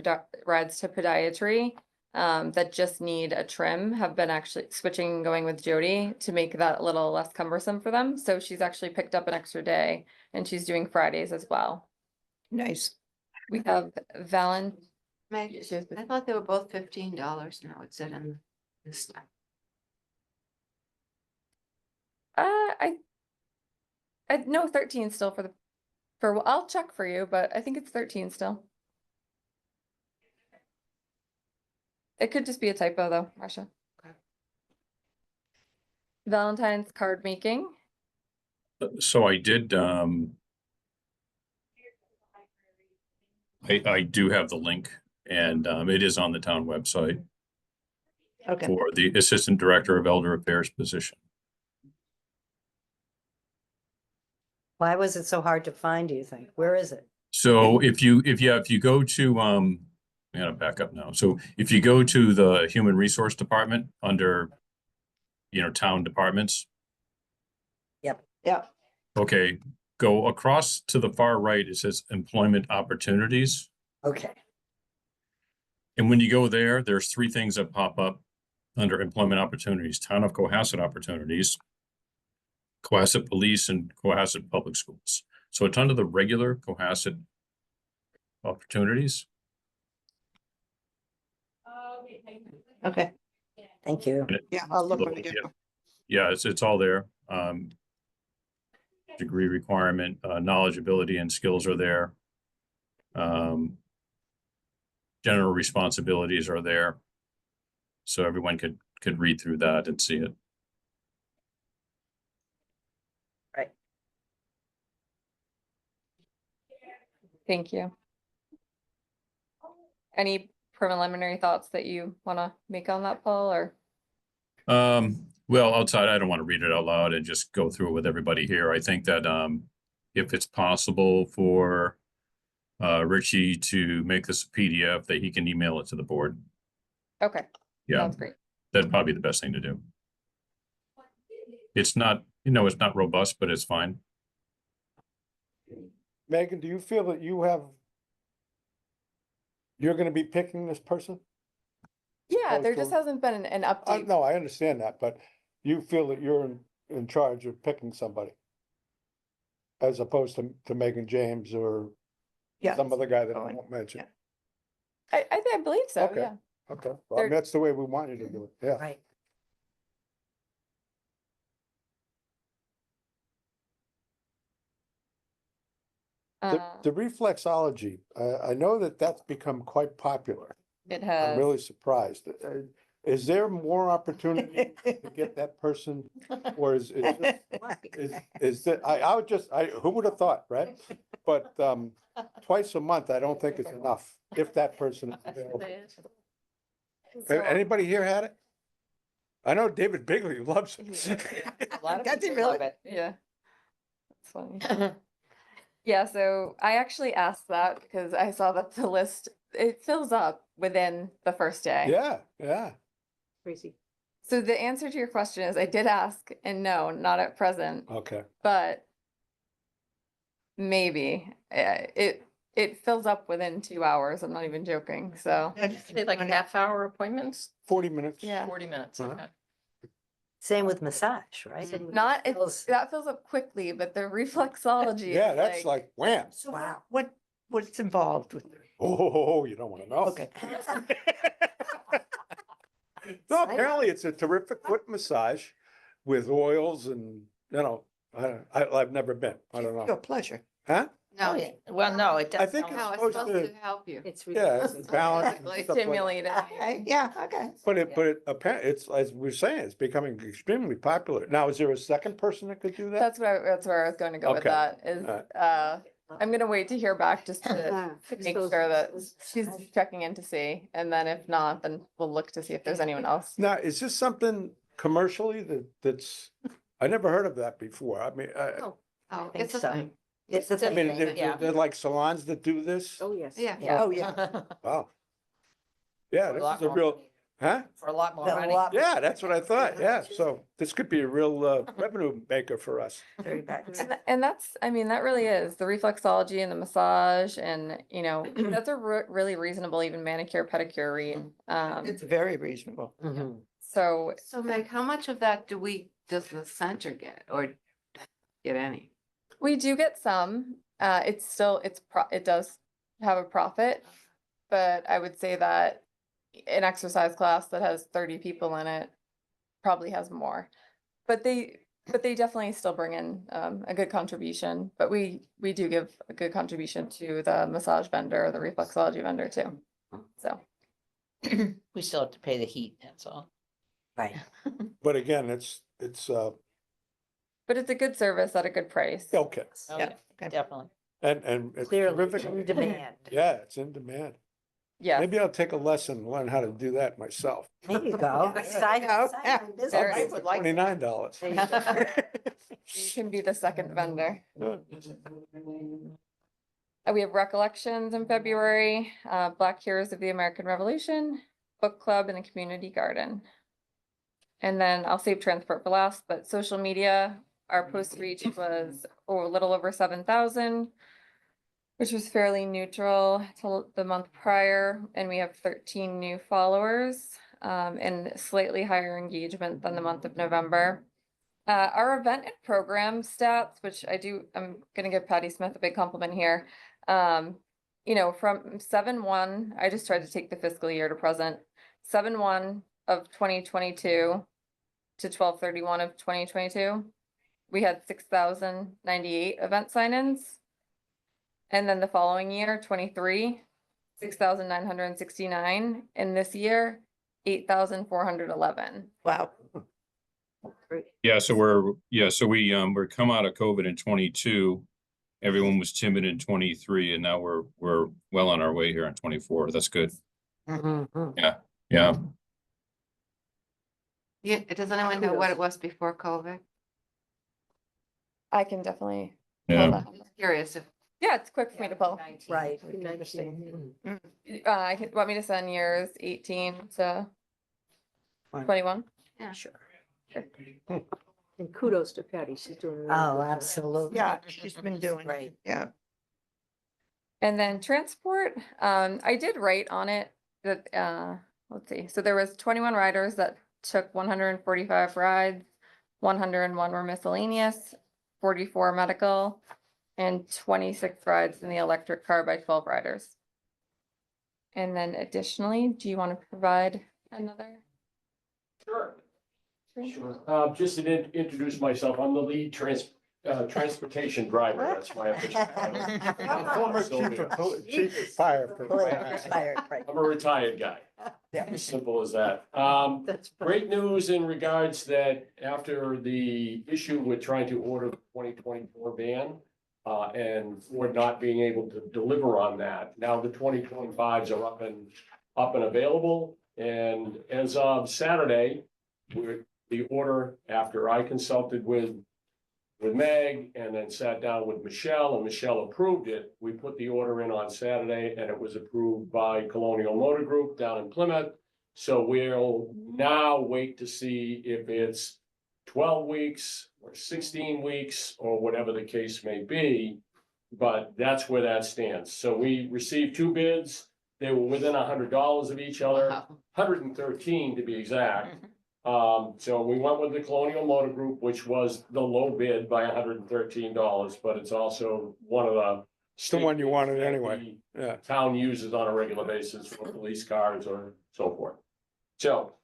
rides to podiatry that just need a trim have been actually switching and going with Jody to make that a little less cumbersome for them. So she's actually picked up an extra day and she's doing Fridays as well. Nice. We have Meg, I thought they were both $15 now. It said in this stuff. I no 13 still I'll check for you, but I think it's 13 still. It could just be a typo though, Marcia. Okay. Valentine's card making. So I did, I do have the link and, it is on the town website Okay. for the Assistant Director of Elder Affairs position. Why was it so hard to find, do you think? Where is it? So if you go to, I gotta back up now. So if you go to the Human Resource Department under, town departments, Yeah. okay, go across to the far right, it says Employment Opportunities. Okay. And when you go there, there's three things that pop up under Employment Opportunities: Town of Cohasset Opportunities, Cohasset Police, and Cohasset Public Schools. So it's under the regular Cohasset Opportunities. Okay. Thank you. Yeah, I'll look when I get. Yeah, it's all there. Degree requirement, knowledge, ability, and skills are there. General responsibilities are there. So everyone could read through that and see it. Right. Thank you. Any preliminary thoughts that you want to make on that, Paul, or? Well, outside, I don't want to read it out loud and just go through it with everybody here. I think that, if it's possible for, Richie to make this a PDF, that he can email it to the board. Okay, Yeah, sounds great. that'd probably be the best thing to do. It's not, it's not robust, but it's fine. Megan, do you feel that you're gonna be picking this person? Yeah, there just Also- hasn't been an update. No, I understand that, but you feel that you're in charge of picking somebody? As opposed to Megan James or Yeah. some other guy that I Owen, won't mention? yeah. I believe so, Okay. yeah. Okay, well, I mean, There- that's the way we want you to do it, yeah. Right. The reflexology, I know that that's become quite popular. It I'm has. really surprised. Is there more opportunity to get that person? Or is that, I would just, who would have thought, right? But, twice a month, I don't think it's enough, if that person is available. So- Anybody here had it? I know David Bigley loves it. A lot of Does he people love really? it. Yeah. That's funny. Yeah, so I actually asked that because I saw that the list, it fills up within the first day. Yeah, yeah. Crazy. So the answer to your question is I did ask and no, not at present, Okay. but maybe. It fills up within 2 hours. I'm not even joking. So They like half-hour appointments, 40 minutes. yeah, 40 minutes. Uh-huh. Okay. Same with massage, right? not, Feels- that fills up quickly, but the reflexology. Yeah, is that's like wham. So Wow. what's involved with? Oh, you don't want to know. Okay. No, apparently it's a terrific foot massage with oils and, I've never been. I don't Your know. pleasure. Huh? No, Well, no, it I does. think no, it's supposed supposed to- to help you. It's. Yeah, it's balance. and Exactly. stuff like- Stimulated. Yeah, okay. But it apparently, it's, as we're saying, it's becoming extremely popular. Now, is there a second person that could do that? That's where I was going to go with Okay. that is, Alright. I'm gonna wait to hear back just to Fix make those- sure that those- she's checking in to see, and then if not, then we'll look to see if there's anyone else. Now, is this something commercially that's, I never heard of that before. I mean, Oh, think it's a so. thing. It's a I mean, thing. they're like salons that do this? Oh, yes. Yeah. Yeah. Oh, yeah. Wow. Yeah, For a this lot is a more real, money. huh? For a lot more The money. lot- Yeah, that's what I thought. Yeah, so this could be a real revenue maker for us. Very nice. And that's, I mean, that really is the reflexology and the massage and, you know, that's a really reasonable even manicure pedicure rate. It's very reasonable. So So Meg, how much of that does the center get or get any? we do get some, it's still, it does have a profit. But I would say that an exercise class that has 30 people in it probably has more. But they definitely still bring in a good contribution, but we do give a good contribution to the massage vendor, the reflexology vendor too. So, We still have to pay the heat, that's all. Right. But again, it's, but it's a good service at a good price. okay. Oh, Yeah, okay. Definitely. And it's Clearly terrific. in demand. Yeah, it's in demand. Yes, Maybe I'll take a lesson, learn how to do that myself. There you go. Yeah. Side- Yeah. sideline business. There I'll is. pay for $29. There you go. you can be the second vendor. Good. We have recollections in February, Black Heroes of the American Revolution, book club and the community garden. And then I'll save transport for last, but social media, our post reach was a little over 7,000, which was fairly neutral till the month prior, and we have 13 new followers, and slightly higher engagement than the month of November. Our event and program stats, which I'm gonna give Patty Smith a big compliment here. You know, from 7/1, I just tried to take the fiscal year to present, 7/1 of 2022 to 12/31 of 2022. We had 6,098 event sign-ins. And then the following year, 23, 6,969, and this year, 8,411. Wow. Yeah, so we're come out of COVID in 22. Everyone was timid in 23 and now we're well on our way here in 24. That's good. Mhm. Yeah. Yeah, does anyone know what it was before COVID? I can definitely. Yeah. Curious if. Yeah, it's quick for me to pull. Right. Want me to send years 18 to 21? Yeah. Sure. And kudos to Patty, she's doing. a really Oh, good job. absolutely. Yeah, she's been doing, Right. yeah. And then transport, I did write on it that, let's see, so there was 21 riders that took 145 rides, 101 were miscellaneous, 44 medical, and 26 rides in the electric car by 12 riders. And then additionally, do you want to provide another? Sure. Just to introduce myself, I'm the lead transportation driver. That's my official title. Former chief of fire. Right. I'm a retired guy. Yeah. Simple as that. That's Great news in regards that after the issue with trying to order the 2024 van, and Ford not being able to deliver on that, now the 2025s are up and available. And as of Saturday, the order, after I consulted with Meg and then sat down with Michelle, and Michelle approved it, we put the order in on Saturday and it was approved by Colonial Motor Group down in Plymouth. So we'll now wait to see if it's 12 weeks or 16 weeks or whatever the case may be. But that's where that stands. So we received 2 bids. They were within $100 of each other, Wow. 113 to be exact. So we went with the Colonial Motor Group, which was the low bid by $113, but it's also one of the. It's the one you wanted that anyway. the Yeah. Town uses on a regular basis for police cars or so forth. So,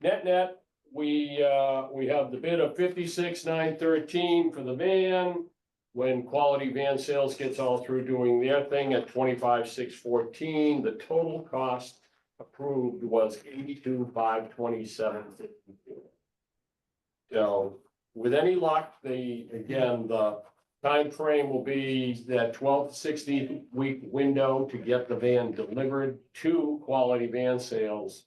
net, we have the bid of 56,913 for the van. When Quality Van Sales gets all through doing their thing at 25,614, the total cost approved was 82,527. So with any luck, the Time frame will be that 12 to 16 week window to get the van delivered to Quality Van Sales.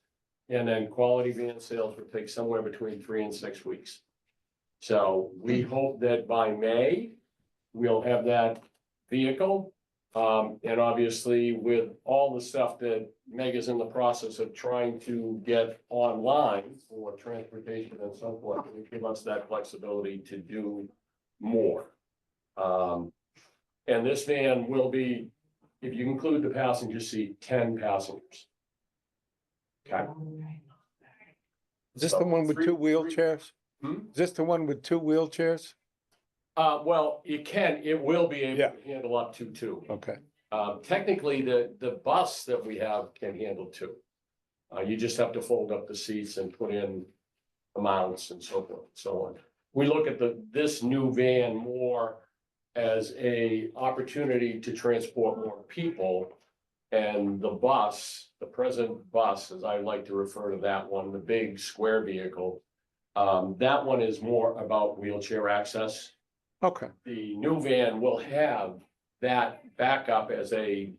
And then Quality Van Sales will take somewhere between 3 and 6 weeks. So we hope that by May, we'll have that vehicle. And obviously with all the stuff that Meg is in the process of trying to get online for transportation and so forth, it will give us that flexibility to do more. And this van will be, if you include the passenger seat, 10 passengers. Okay. Is this the one with two Three- wheelchairs? Hmm? Is this the one with two wheelchairs? Well, it will be able Yeah. to handle up to 2. Okay, Technically, the bus that we have can handle 2. You just have to fold up the seats and put in the mounts and so forth and so on. We look at this new van more as a opportunity to transport more people. And the bus, the present bus, as I like to refer to that one, the big square vehicle, that one is more about wheelchair access. okay. The new van will have that backup as a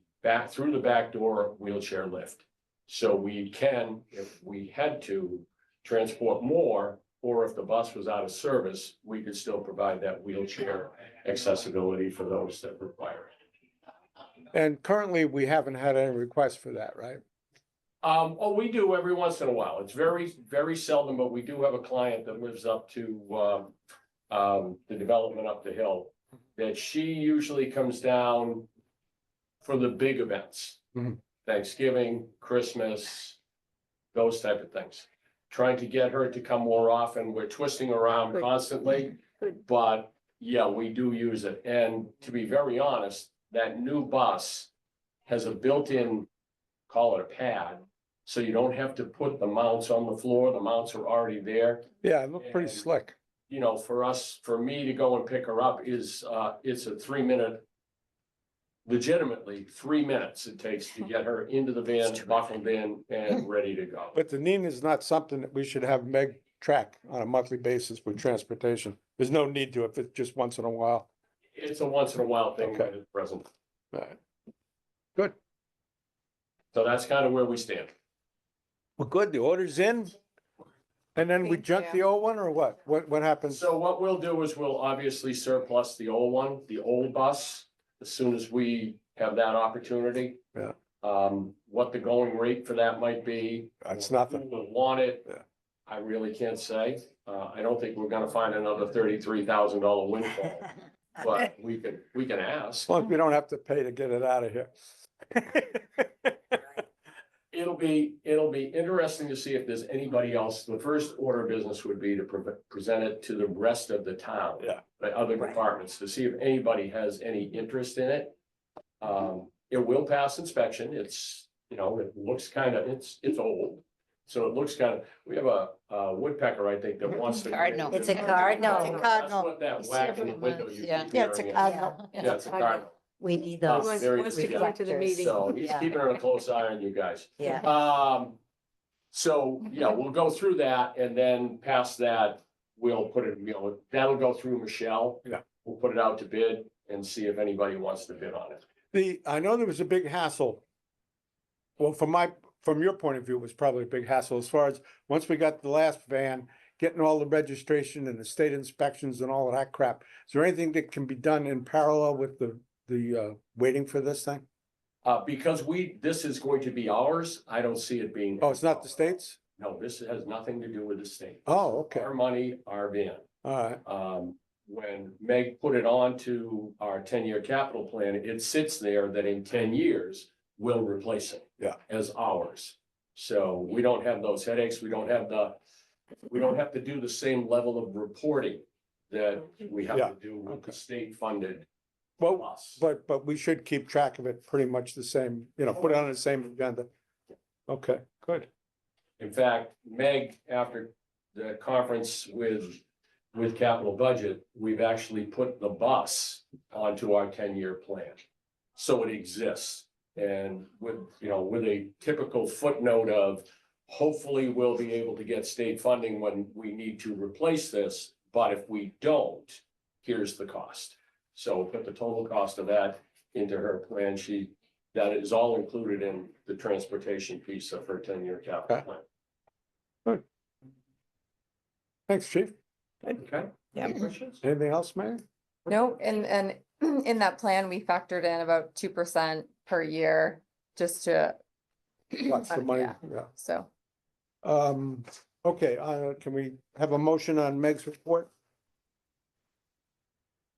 through the back door wheelchair lift. So we can, if we had to, transport more, or if the bus was out of service, we could still provide that wheelchair accessibility for those that require it. And currently, we haven't had any requests for that, right? Oh, we do every once in a while. It's very, very seldom, but we do have a client that lives up to the development up the hill. That she usually comes down for the big events. Mhm. Thanksgiving, Christmas, those type of things. Trying to get her to come more often. We're twisting around Good. constantly. Good. But yeah, we do use it. And to be very honest, that new bus has a built-in, call it a pad. So you don't have to put the mounts on the floor. The mounts are already there. Yeah, it looked pretty And- slick. You know, for me to go and pick her up is, it's a 3-minute. Legitimately, 3 minutes it takes to get her into the van, buckled in and ready to go. But the Nina is not something that we should have Meg track on a monthly basis with transportation. There's no need to if it's just once in a while. It's a once in a while thing Okay. at present. All right. Good. So that's kind of where we stand. Well, good. The order's in. And then we Thank junk you. the old one or what? What happens? So what we'll do is we'll obviously surplus the old one, the old bus, as soon as we have that opportunity. Yeah. What the going rate for that might be. That's who nothing. will want it. Yeah. I really can't say. I don't think we're gonna find another $33,000 windfall, but we can ask. As long as we don't have to pay to get it out of here. It'll be interesting to see if there's anybody else. The first order of business would be to present it to the rest of the town. Yeah. The other Right. departments, to see if anybody has any interest in it. It will pass inspection. It's, you know, it looks kind of, it's old. So it looks kind of, we have a woodpecker, I think, that wants to. Cardinal. It's a cardinal. It's a That's cardinal. what that whack in the window you keep Yeah. Yeah, it's a hearing is. cardinal. Yeah, it's a cardinal. We need He those. wants to go into the meeting. So he's Yeah. keeping a close eye on you guys. Yeah. So, yeah, we'll go through that and then past that, we'll put it, you know, that'll go through Michelle. Yeah. We'll put it out to bid and see if anybody wants to bid on it. I know there was a big hassle. Well, from your point of view, it was probably a big hassle as far as, once we got the last van, getting all the registration and the state inspections and all of that crap. Is there anything that can be done in parallel with the waiting for this thing? Because this is going to be ours, I don't see it being. Oh, it's not the state's? No, this has nothing to do with the state. Oh, okay. Our money, our van. All right. When Meg put it on to our 10-year capital plan, it sits there that in 10 years, we'll replace it. Yeah. As ours. So we don't have those headaches. We don't have to do the same level of reporting that we have Yeah, to do with okay. the state funded Well, bus. but we should keep track of it pretty much the same, put it on the same agenda. Okay, good. In fact, Meg, after the conference with capital budget, we've actually put the bus onto our 10-year plan. So it exists. And with a typical footnote of, hopefully we'll be able to get state funding when we need to replace this, but if we don't, here's the cost. So put the total cost of that into her plan sheet. That is all included in the transportation piece of her 10-year capital Okay. plan. Thanks, chief. Okay? Yeah. Any questions? Anything else, Mayor? No, and in that plan, we factored in about 2% per year just to. Lots of money, Yeah, yeah. so, Okay, can we have a motion on Meg's report?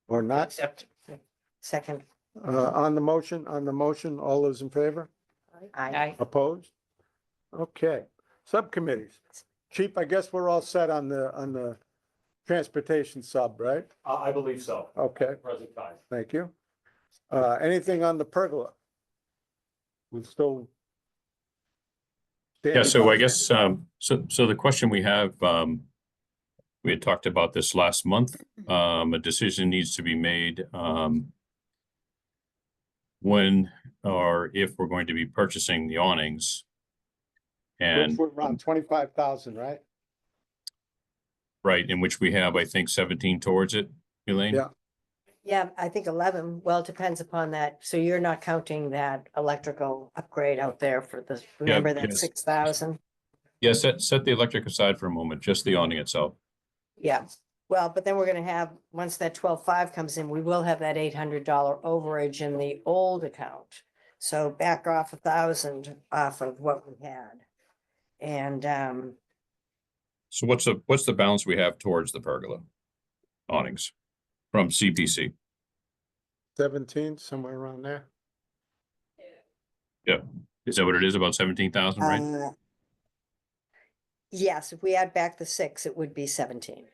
Or not? Accept. Second. On the motion, all those in favor? I, Opposed? Okay, subcommittees. Chief, I guess we're all set on the transportation sub, right? I believe so, Okay, present time. thank you. Anything on the pergola? We still. Yeah, so I guess, so the question we have, we had talked about this last month. A decision needs to be made, when or if we're going to be purchasing the awnings. And, We're around 25,000, right? right, in which we have, I think, 17 towards it, Elaine? Yeah. yeah, I think 11. Well, it depends upon that. So you're not counting that electrical upgrade out there for the, remember that yes. 6,000? Yeah, set the electric aside for a moment, just the awning itself. Yeah, well, but then we're gonna have, once that 12.5 comes in, we will have that $800 overage in the old account. So back off 1,000 off of what we had. And, So what's the balance we have towards the pergola awnings from CPC? 17, somewhere around there. Is that what it is, about 17,000, right? yes, if we add back the 6, it would be 17.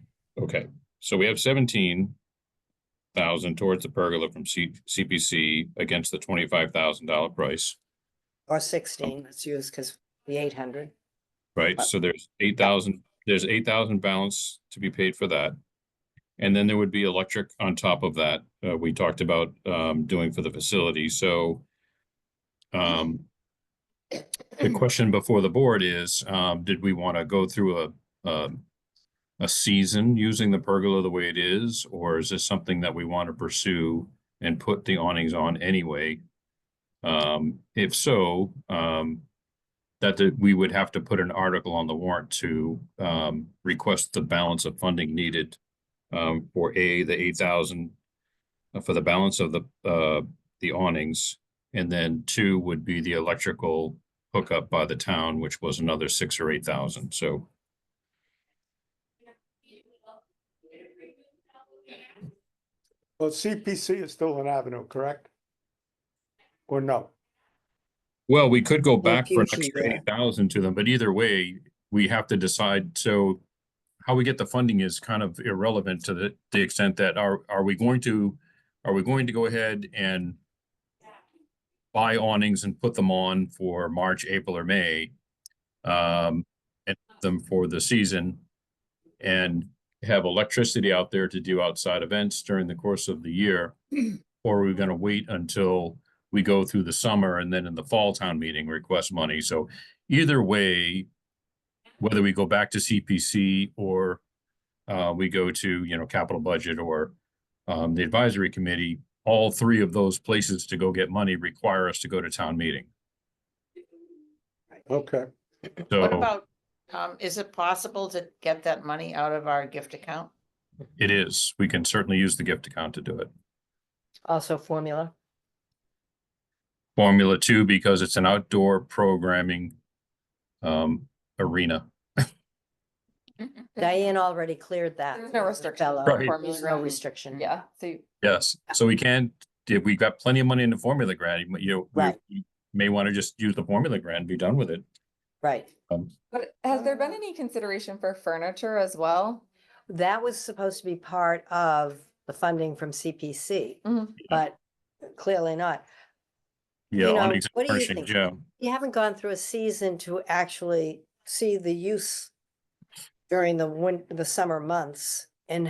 Okay, so we have 17,000 towards the pergola from CPC against the $25,000 price, Or 16, let's use, because the 800. right? So there's 8,000 balance to be paid for that. And then there would be electric on top of that. We talked about doing for the facility, so the question before the board is, did we want to go through a season using the pergola the way it is, or is this something that we want to pursue and put the awnings on anyway? If so, that we would have to put an article on the warrant to request the balance of funding needed for the 8,000 for the balance of the awnings, and then 2 would be the electrical hookup by the town, which was another 6,000 or 8,000. So. Well, CPC is still an avenue, correct? Or no? Well, we could go No back for an future extra there. 8,000 to them, but either way, we have to decide. So how we get the funding is kind of irrelevant to the extent that are we going to go ahead and buy awnings and put them on for March, April, or May, and them for the season, and have electricity out there to do outside events during the course of the year, or are we going to wait until we go through the summer and then in the fall town meeting request money? So either way, whether we go back to CPC or we go to, capital budget or the advisory committee, all 3 of those places to go get money require us to go to town meeting. Okay. What So about, is it possible to get that money out of our gift account? it is, we can certainly use the gift account to do it. Also formula. Formula 2, because it's an outdoor programming arena. Diane already cleared that. There's no restriction. Fellow. Right. There's no restriction. yeah, so Yes, so we can, if we've got plenty of money in the formula grant, Right. we may want to just use the formula grant and be done with it. Right. but has there been any consideration for furniture as well? That was supposed to be part of the funding from CPC, Mhm. but clearly not. Yeah, You know, awnings and what do you furnishings, think? yeah. You haven't gone through a season to actually see the use during the summer months and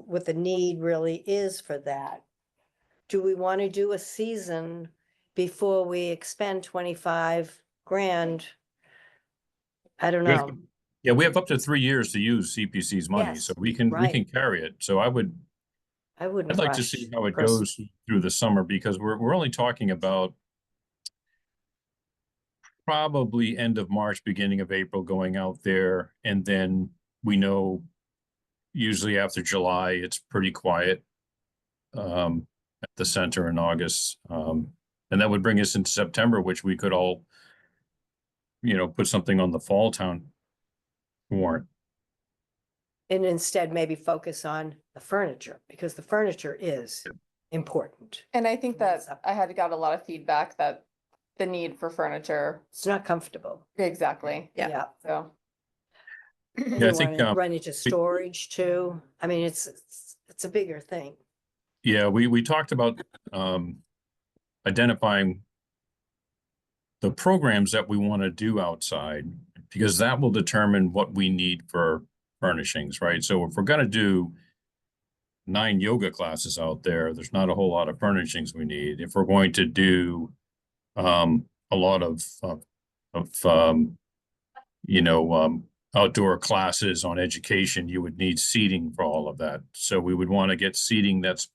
what the need really is for that. Do we want to do a season before we expend 25 grand? I don't We have- know. Yeah, we have up to 3 years to use CPC's money, Yes, so we can right. carry it. So I would, I wouldn't I'd like to rush. see how it pers- goes through the summer because we're only talking about probably end of March, beginning of April going out there. And then we know usually after July, it's pretty quiet at the center in August. And that would bring us into September, which we could all, put something on the fall town warrant. And instead maybe focus on the furniture, because the furniture is important. And I think Yes. that I had got a lot of feedback that the need for furniture, It's not comfortable. exactly, Yeah. so. Yeah, I think, Run into storage too. I mean, it's a bigger thing. Yeah, we talked about identifying the programs that we want to do outside, because that will determine what we need for furnishings, right? So if we're gonna do 9 yoga classes out there, there's not a whole lot of furnishings we need. If we're going to do a lot of outdoor classes on education, you would need seating for all of that. So we would want to get seating that's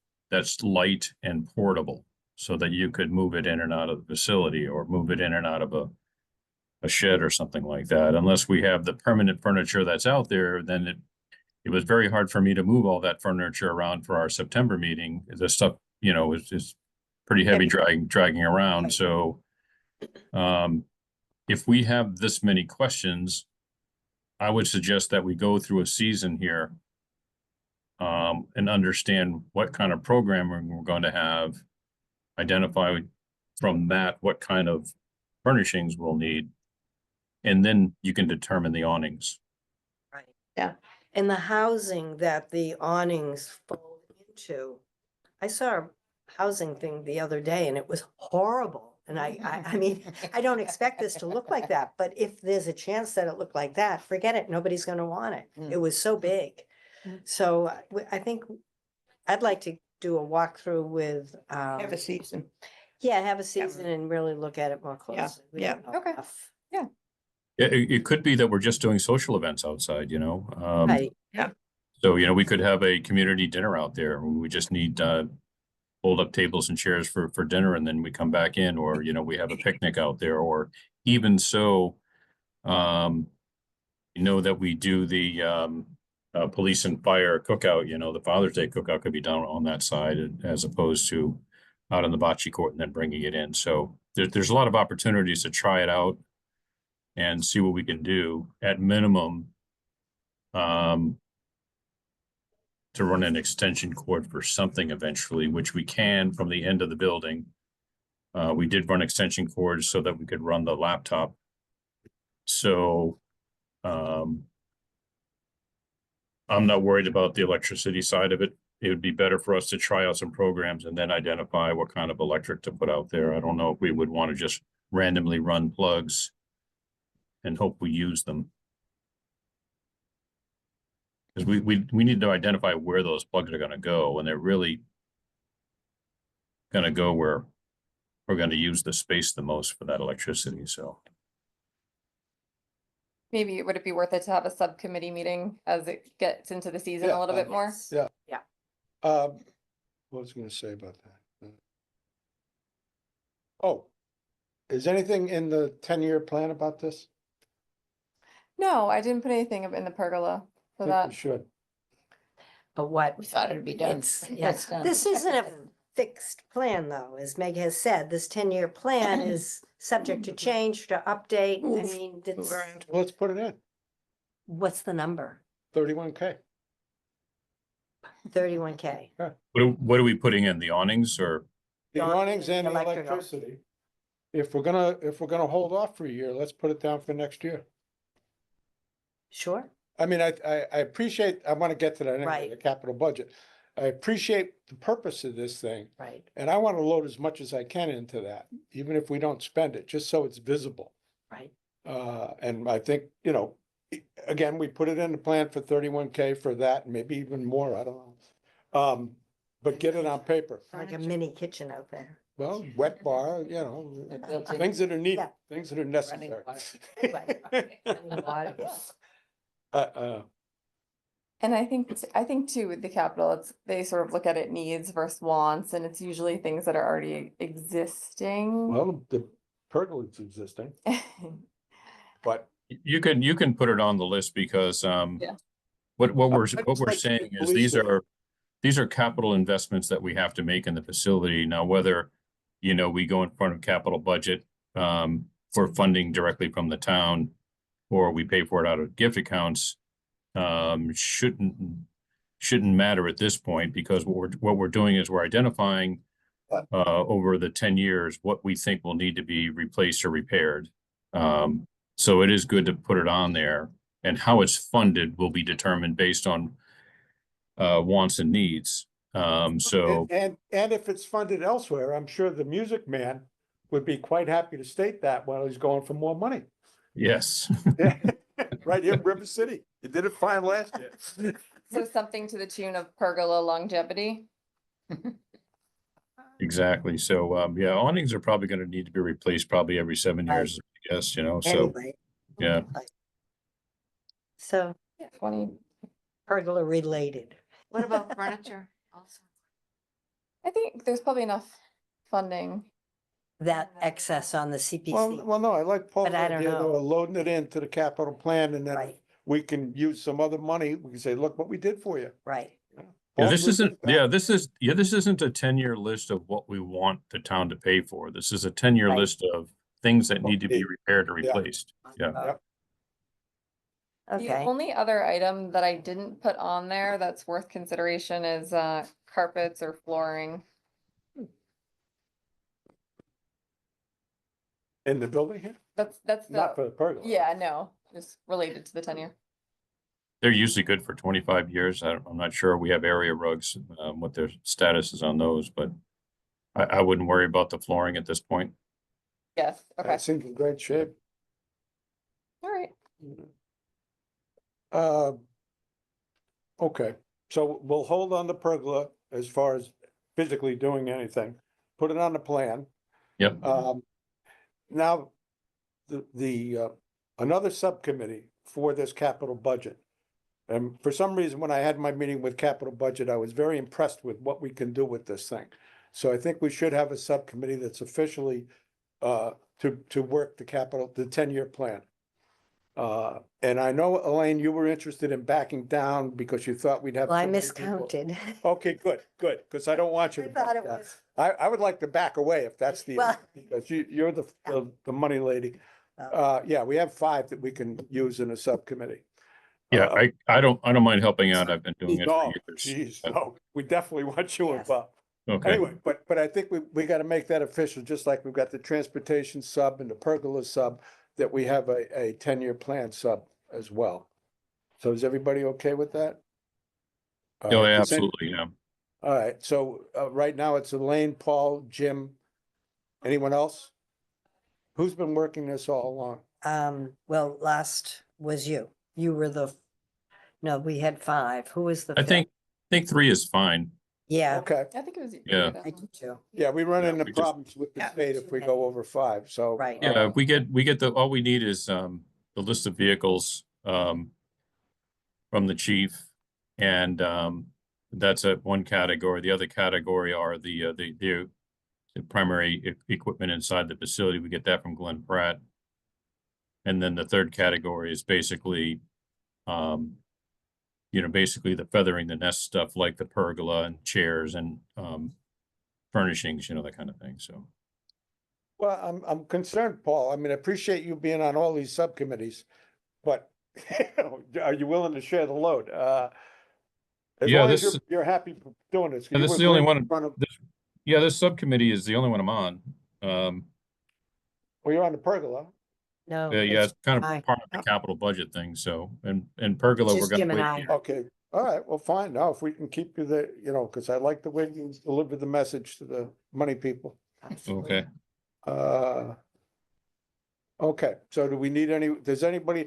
light and portable so that you could move it in and out of the facility or move it in and out of a shed or something like that. Unless we have the permanent furniture that's out there, then it was very hard for me to move all that furniture around for our September meeting. The stuff, is pretty heavy dragging around. So if we have this many questions, I would suggest that we go through a season here and understand what kind of programming we're going to have, identify from that what kind of furnishings we'll need, and then you can determine the awnings. Right. Yeah. And the housing that the awnings fold into. I saw a housing thing the other day and it was horrible. And I mean, I don't expect this to look like that, but if there's a chance that it looked like that, forget it. Nobody's gonna want it. It was so big. So I think I'd like to do a walkthrough with, Have a season. have a season and really look at it more closely. We yeah. don't know Okay. enough. It could be that we're just doing social events outside, Right. So, we could have a community dinner out there. We just need hold up tables and chairs for dinner, and then we come back in, or, we have a picnic out there, or even so, that we do the police and fire cookout, the Father's Day cookout could be done on that side as opposed to out on the bocce court and then bringing it in. So there's a lot of opportunities to try it out and see what we can do at minimum. To run an extension cord for something eventually, which we can from the end of the building. We did run extension cords so that we could run the laptop. So I'm not worried about the electricity side of it. It would be better for us to try out some programs and then identify what kind of electric to put out there. I don't know if we would want to just randomly run plugs and hope we use them. Because we need to identify where those plugs are going to go, and they're really going to go where we're going to use the space the most for that electricity. So Maybe would it be worth it to have a subcommittee meeting as it gets into the season a little bit more? Yeah. Yeah. What was I gonna say about that? Oh, is anything in the 10-year plan about this? No, I didn't put anything in the pergola for I think that. we should. But what? We thought it'd be done. It's, That's done. this isn't a fixed plan though, as Meg has said, this 10-year plan is subject to change, to update. I mean, it's, Let's put it in, what's the number? 31K. 31K. what are we putting in, the awnings or? The awnings and the Electrical. electricity. If we're gonna hold off for a year, let's put it down for next year. Sure. I mean, I appreciate, I want to get to that anyway, Right. the capital budget. I appreciate the purpose of this thing, Right. and I want to load as much as I can into that, even if we don't spend it, just so it's visible. Right. And I think, again, we put it in the plan for 31K for that, and maybe even more, I don't know. But get it on paper. Like a mini kitchen out there. Well, wet bar, built-in things that are needed, Yeah. things that are running necessary. water. Running water, yeah. And I think too, with the capital, it's, they sort of look at it needs versus wants, and it's usually things that are already existing. Well, the pergola's existing, but. You can put it on the list because, Yeah. what we're I'd what we're like to saying see is police there. these are capital investments that we have to make in the facility. Now, whether, you know, we go in front of capital budget, for funding directly from the town, or we pay for it out of gift accounts, shouldn't matter at this point, because what we're doing is we're identifying over the 10 years what we think will need to be replaced or repaired. So it is good to put it on there, and how it's funded will be determined based on wants and needs. So And if it's funded elsewhere, I'm sure the Music Man would be quite happy to state that while he's going for more money. yes, Right here in River City. You did it fine last year. So something to the tune of pergola longevity. exactly. So yeah, awnings are probably going to need to be replaced probably every 7 years, I guess, you know, so Anyway. yeah. So 20, pergola related. What about furniture also? I think there's probably enough funding. That excess on the CPC, Well, no, I like Paul's But I don't idea, though, know. of loading it into the capital plan, and then right, we can use some other money. We can say, look what we did for you. right. Yeah, Paul's this good isn't, with that. this isn't a 10-year list of what we want the town to pay for. This is a 10-year Right. list of things that need to be Okay. repaired or Yeah. replaced. Yeah. The Okay, only other item that I didn't put on there that's worth consideration is carpets or flooring. In the building here, That's not for the, the pergola. yeah, no, just related to the tenure. They're usually good for 25 years. I'm not sure. We have area rugs, what their status is on those, but I wouldn't worry about the flooring at this point. Yes, okay, It seems in great shape. all right. Uh, Okay, so we'll hold on the pergola as far as physically doing anything, put it on the plan. Yep. Now, another subcommittee for this capital budget. And for some reason, when I had my meeting with capital budget, I was very impressed with what we can do with this thing. So I think we should have a subcommittee that's officially to work the 10-year plan. And I know, Elaine, you were interested in backing down because you thought we'd have. well, I too many people. miscounted. Okay, good, because I don't want you I to. thought back it down. was, I would like to back away if that's the, Well- because you're the money lady. Yeah, we have 5 that we can use in a subcommittee. Yeah, Uh, I don't mind helping out. I've been doing it for No, years. geez, but- no, we definitely want you Yes. involved. Okay, Anyway, but I think we gotta make that official, just like we've got the transportation sub and the pergola sub, that we have a 10-year plan sub as well. So is everybody okay with that? All oh, right, yeah, does any- absolutely, yeah. All right, so right now it's Elaine, Paul, Jim, anyone else? Who's been working this all along? well, last was you. You were no, we had 5. Who was the? I fifth? think 3 is fine. Yeah, Okay, I think it was. Yeah. I do too. yeah, we run Yeah, into we just- problems with the Yeah. state if we go over 5, so. Right. Yeah, we get all we need is the list of vehicles from the chief, and that's one category. The other category are the primary equipment inside the facility. We get that from Glenn Pratt. And then the third category is basically basically the feathering the nest stuff, like the pergola and chairs and furnishings, that kind of thing. So Well, I'm concerned, Paul. I mean, I appreciate you being on all these subcommittees, but are you willing to share the load? As Yeah, long as this- you're happy doing this. Yeah, You this were is the only great one- in front of- yeah, this subcommittee is the only one I'm on. Well, you're on the pergola. No. Yeah, it's kind I- of part of the capital budget thing. So, and pergola, we're Just gonna Jim and wait I. here. Okay, all right, well, fine. Now, if we can keep you there, because I like the way you deliver the message to the money people. Absolutely. Okay. Okay, so do we need does anybody,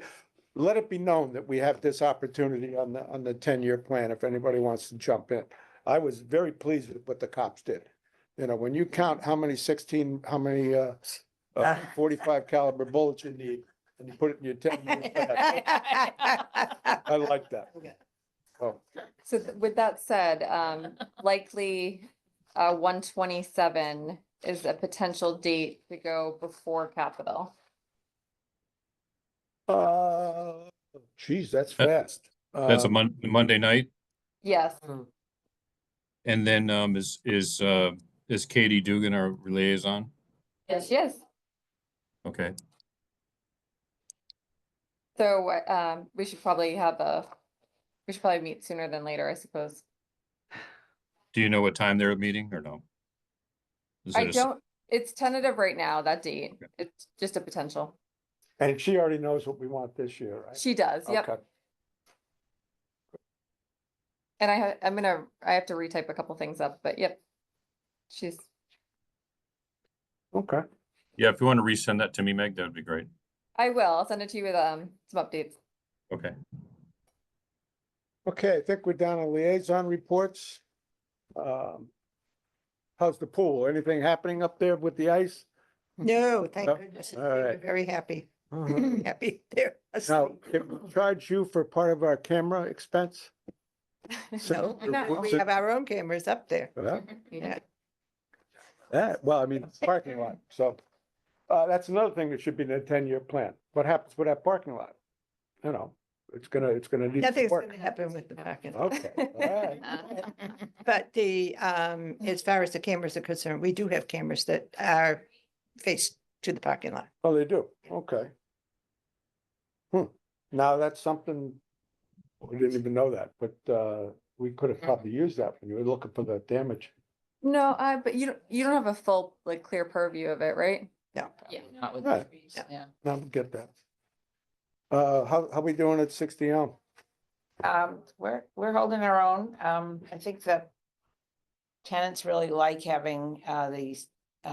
let it be known that we have this opportunity on the 10-year plan, if anybody wants to jump in. I was very pleased with what the cops did. When you count how many 45 caliber bullets you need, and you put it in your 10-year plan, I like that. Oh, So with that said, likely, 127 is a potential date to go before Capitol. Geez, that's That- fast. That's a Monday night. Yes, And then, is Katie Dugan our liaison? yes, yes. Okay. So, we should probably meet sooner than later, I suppose. Do you know what time they're meeting or no? Is I it a s- don't, it's tentative right now, that date. Okay. It's just a potential. And she already knows what we want this year, right? She does, yep. Okay. And I have to retype a couple things up, but yep. She's, Okay. Yeah, if you want to resend that to me, Meg, that would be great. I will, I'll send it to you with, some updates. Okay. Okay, I think we're down to liaison reports. How's the pool? Anything happening up there with the ice? No, thank No? goodness. All We're right. very happy. Mhm. Happy there. Now, can we charge you for part of our camera expense? No, No, we have our own cameras up there. Yeah, Yeah. well, I mean, parking lot, so. That's another thing that should be in the 10-year plan. What happens with that parking lot? You know, it's gonna need some Nothing's work. gonna happen with the parking lot. Okay, all right. But the, as far as the cameras are concerned, we do have cameras that are faced to the parking lot. Oh, they do, okay. Now that's something, we didn't even know that, but, we could have probably used that when you were looking for the damage. No, but you don't have a full, like, clear purview of it, right? No. Yeah, not with Right. the trees, yeah. Now we get that. How we doing at 60 Elm? We're holding our own. I think that tenants really like having, the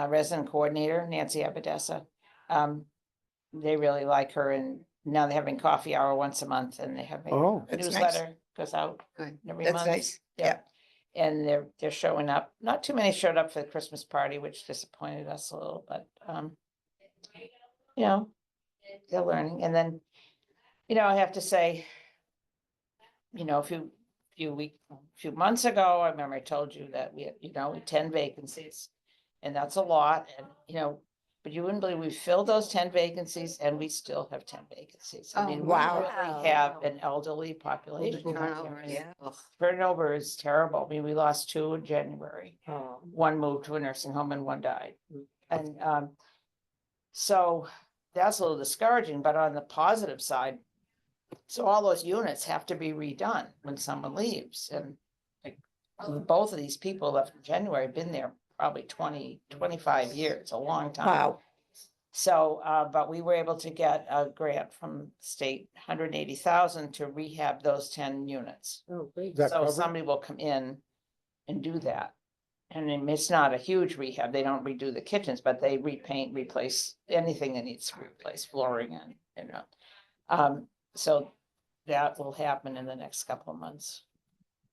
resident coordinator, Nancy Abadessa. They really like her, and now they're having coffee hour once a month, and they have a Oh, That's nice. newsletter goes out Good. every That's month. nice. Yeah. And they're showing up. Not too many showed up for the Christmas party, which disappointed us a little, but, you know, they're learning. And then, I have to say, a few months ago, I remember I told you that we had, 10 vacancies. And that's a lot, and, but you wouldn't believe we filled those 10 vacancies and we still have 10 vacancies. I Oh, mean, we wow. really have an elderly population. out Turnover, there, and yeah. Ugh. Turnover is terrible. I mean, we lost 2 in January. Oh. One moved to a nursing home and one died. And so that's a little discouraging, but on the positive side, so all those units have to be redone when someone leaves. And like both of these people left in January, been there probably 25 years, a long time. Wow. So, but we were able to get a grant from state, 180,000 to rehab those 10 units. Oh, great. Is that So covered? somebody will come in and do that. And then it's not a huge rehab. They don't redo the kitchens, but they repaint, replace anything that needs to be replaced, flooring and. So that will happen in the next couple of months.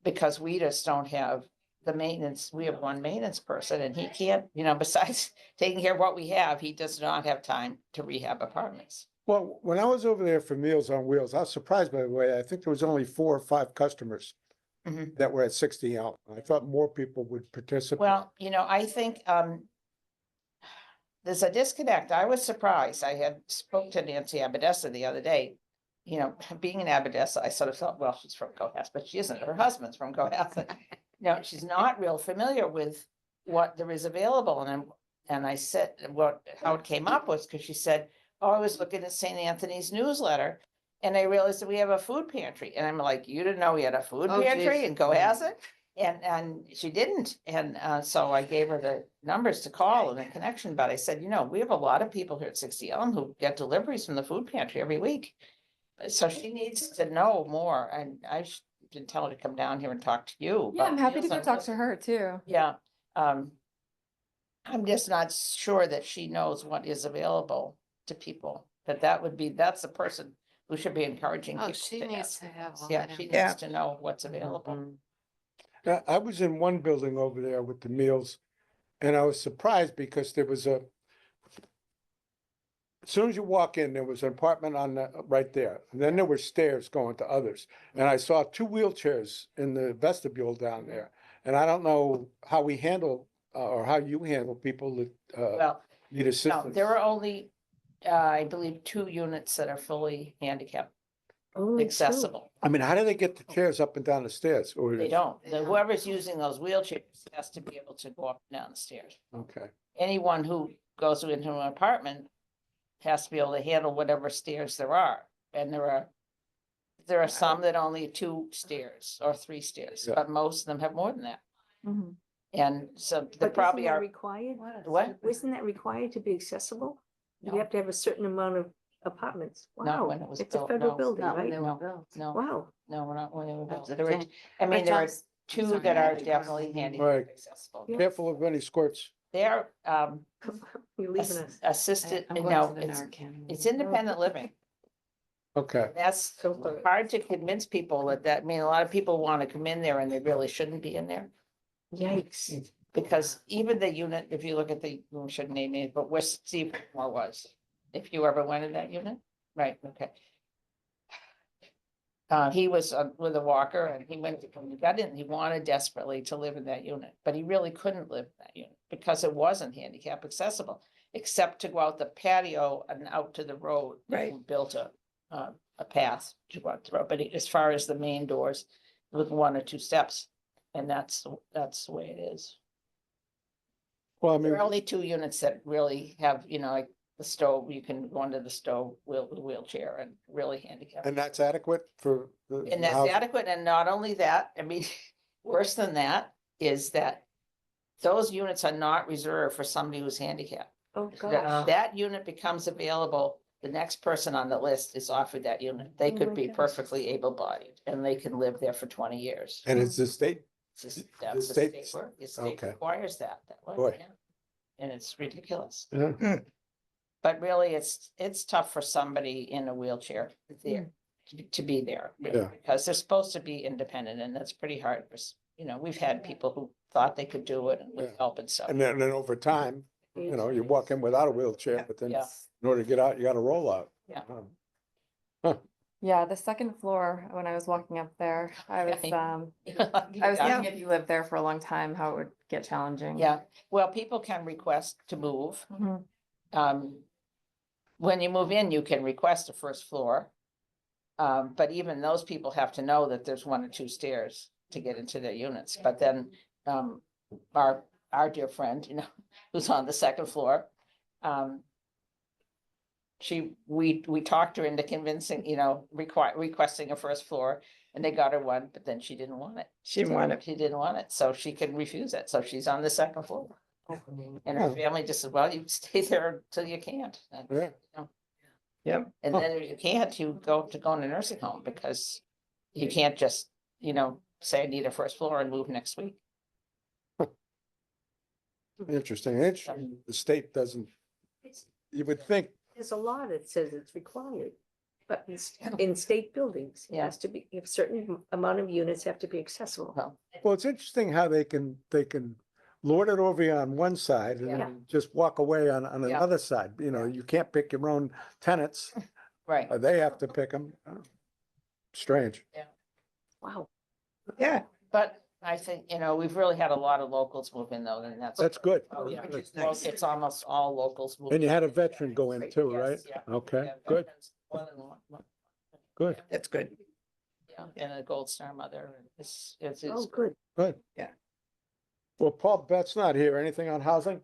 Because we just don't have the maintenance, we have one maintenance person and he can't, besides taking care of what we have, he does not have time to rehab apartments. Well, when I was over there for Meals on Wheels, I was surprised by the way, I think there was only 4 or 5 customers Mhm. that were at 60 Elm. I thought more people would participate. Well, I think there's a disconnect. I was surprised. I had spoke to Nancy Abadessa the other day. Being an Abadessa, I sort of thought, well, she's from Cohasset, but she isn't. Her husband's from Cohasset. She's not real familiar with what there is available. And I said, how it came up was because she said, oh, I was looking at St. Anthony's newsletter and I realized that we have a food pantry. And I'm like, you didn't know we had a food Oh, pantry geez. in Cohasset? And she didn't. And so I gave her the numbers to call and the connection, but I said, we have a lot of people here at 60 Elm who get deliveries from the food pantry every week. So she needs to know more, and I didn't tell her to come down here and talk to you. Yeah, but I'm happy to go Meals on talk Wheels- to her too. Yeah, I'm just not sure that she knows what is available to people, that's the person who should be encouraging Oh, people she to needs ask. to have all Yeah, that. she Yeah. needs to know what's available. I was in one building over there with the meals and I was surprised because there was as soon as you walk in, there was an apartment on the, right there. And then there were stairs going to others. And I saw 2 wheelchairs in the vestibule down there. And I don't know how we handle, or how you handle people that, Well, need no, assistance. there are only, I believe, 2 units that are fully handicapped Only two. accessible. I mean, how do they get the chairs up and down the stairs? Or They don't. Whoever's using those wheelchairs has to be able to go up and down the stairs. Okay, Anyone who goes into an apartment has to be able to handle whatever stairs there are. And there are some that only 2 stairs or 3 stairs, Yeah. but most of them have more than that. Mhm. And so But they isn't probably that are. required? What? Isn't that required to be accessible? You No. have to have a certain amount of apartments. Not Wow, when it was it's a built, federal no, building, Not when right? they No. were built. No, Wow. no, we're not, when they were built. That's the There were, thing. I mean, there are Tom's- 2 sorry, that I are had to definitely cross. handicap Right. accessible. Yeah. careful of any squirts. They're, You're leaving us. assisted, I'm you going know, to the it's, Narcan. it's independent living. Okay, That's So far. hard to convince people that, I mean, a lot of people want to come in there and they really shouldn't be in there. Yikes. Because even the unit, if you look at the, we shouldn't name it, but where Steve Moore was, if you ever went in that unit, right, okay. He was with a walker and he went, when he got in, he wanted desperately to live in that unit, but he really couldn't live in that unit because it wasn't handicap accessible. Except to go out the patio and out to the road. Right. We built a path to go out the road, but as far as the main doors, with 1 or 2 steps. And that's the way it is. well, I There mean, are only 2 units that really have, you know, like the stove, you can go under the stove, wheelchair and really handicap. and that's adequate for the. And that's housing? adequate, and not only that, I mean, worse than that is that those units are not reserved for somebody who's handicapped. Oh, That, gosh. that unit becomes available, the next person on the list is offered that unit. They Oh could my be gosh. perfectly able-bodied, and they can live there for 20 years. And it's the state, It's just- the That's the state- state work, the state okay. requires that way, Boy. yeah. And it's ridiculous, yeah, but really, it's tough for somebody in a wheelchair there, to be there. really, Yeah. Because they're supposed to be independent, and that's pretty hard for, you know, we've had people who thought they could do it and with Yeah. help and stuff. and then over time, you know, you walk in without a wheelchair, but then Yeah. in order to get out, you gotta roll out. Yeah. Yeah, the second floor, when I was walking up there, I was, Okay. I was Yeah. thinking if you lived there for a long time, how it would get challenging. Yeah, well, people can request to move. Mhm. When you move in, you can request a 1st floor. But even those people have to know that there's 1 or 2 stairs to get into their units, but then, our dear friend, you know, who's on the 2nd floor. We talked her into convincing, you know, requesting a 1st floor, and they got her one, but then she didn't want it. She didn't want it. She didn't want it, so she could refuse it, so she's on the 2nd floor. And her Oh. family just said, well, you stay there till you can't. And, Yeah. you know, Yep. and then if you can't, you go in a nursing home because you can't just, you know, say I need a 1st floor and move next week. Interesting, interesting. The state doesn't, It's- you would think, There's a law that says it's required, but in state buildings, it Yeah. has to be, a certain amount of units have to be accessible. well, it's interesting how they can lord it over you on one side and Yeah. then just walk away on Yeah. another side. You know, you can't pick your own tenants. Right. They have to pick them. Strange. Wow. Yeah, But I think, you know, we've really had a lot of locals move in though, and that's. That's good. Oh, yeah. Good. Well, it's almost all locals. moving And you had a in. veteran go in too, right? Yes, yeah. Okay, Yeah, good, veterans, more than one, good, that's good. yeah, and a Gold Star mother, and it's. Oh, good. good. Yeah. Well, Paul Bett's not here. Anything on housing?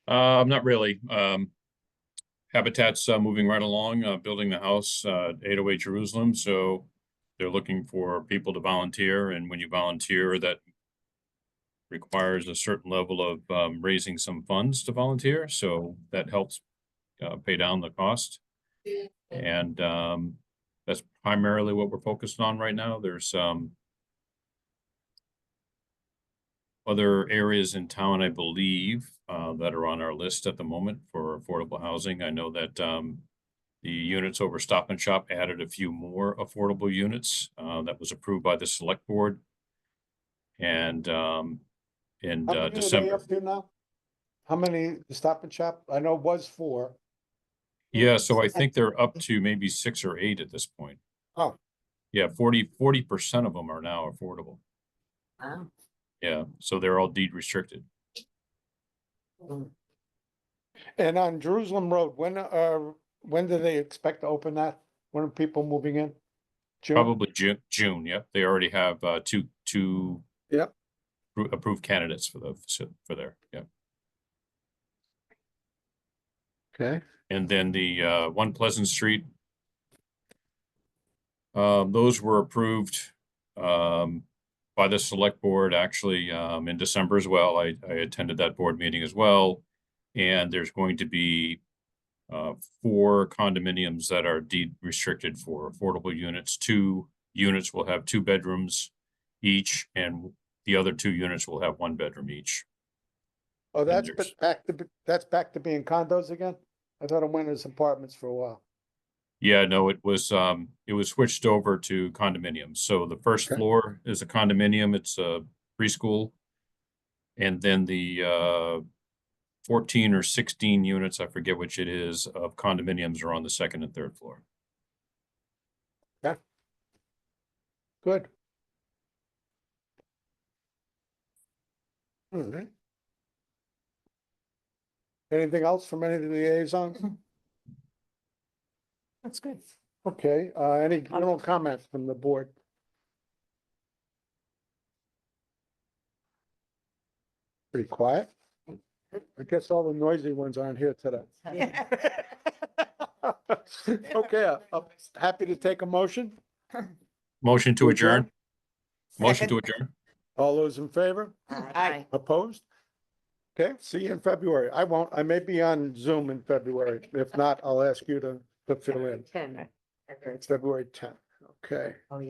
Not really. Habitat's moving right along, building the house, 808 Jerusalem, so they're looking for people to volunteer, and when you volunteer, that requires a certain level of raising some funds to volunteer, so that helps pay down the cost. And that's primarily what we're focused on right now. There's other areas in town, I believe, that are on our list at the moment for affordable housing. I know that the units over Stop and Shop added a few more affordable units that was approved by the select board. And in How many are they December, up to now? how many the Stop and Shop? I know it was 4. Yeah, so I think they're up to maybe 6 or 8 at this point. Oh. Yeah, 40% of them are now affordable. Wow. Yeah, so they're all deed restricted. And on Jerusalem Road, when do they expect to open that? When are people moving in? June? Probably June, yep. They already have two Yep. approved candidates for for there, yeah. Okay, And then the One Pleasant Street. Those were approved by the select board actually in December as well. I attended that board meeting as well. And there's going to be 4 condominiums that are deed restricted for affordable units. 2 units will have 2 bedrooms each, and the other 2 units will have 1 bedroom each. oh, that's there's- back to being condos again? I thought it went as apartments for a while. Yeah, no, it was switched over to condominiums. So the first Okay. floor is a condominium, it's a preschool. And then the 14 or 16 units, I forget which it is, of condominiums are on the 2nd and 3rd floor. Good. All right. Anything else from any of the liaisons? That's good. Okay, any general comments from the board? Pretty quiet. I guess all the noisy ones aren't here today. Okay, I'm happy to take a motion. Motion to adjourn? Motion Second. to adjourn? All those in favor? Aye. Opposed? Okay, see you in February. I won't, I may be on Zoom in February. If not, I'll ask you to fill in. 10. February 10th. Okay. Oh, yeah.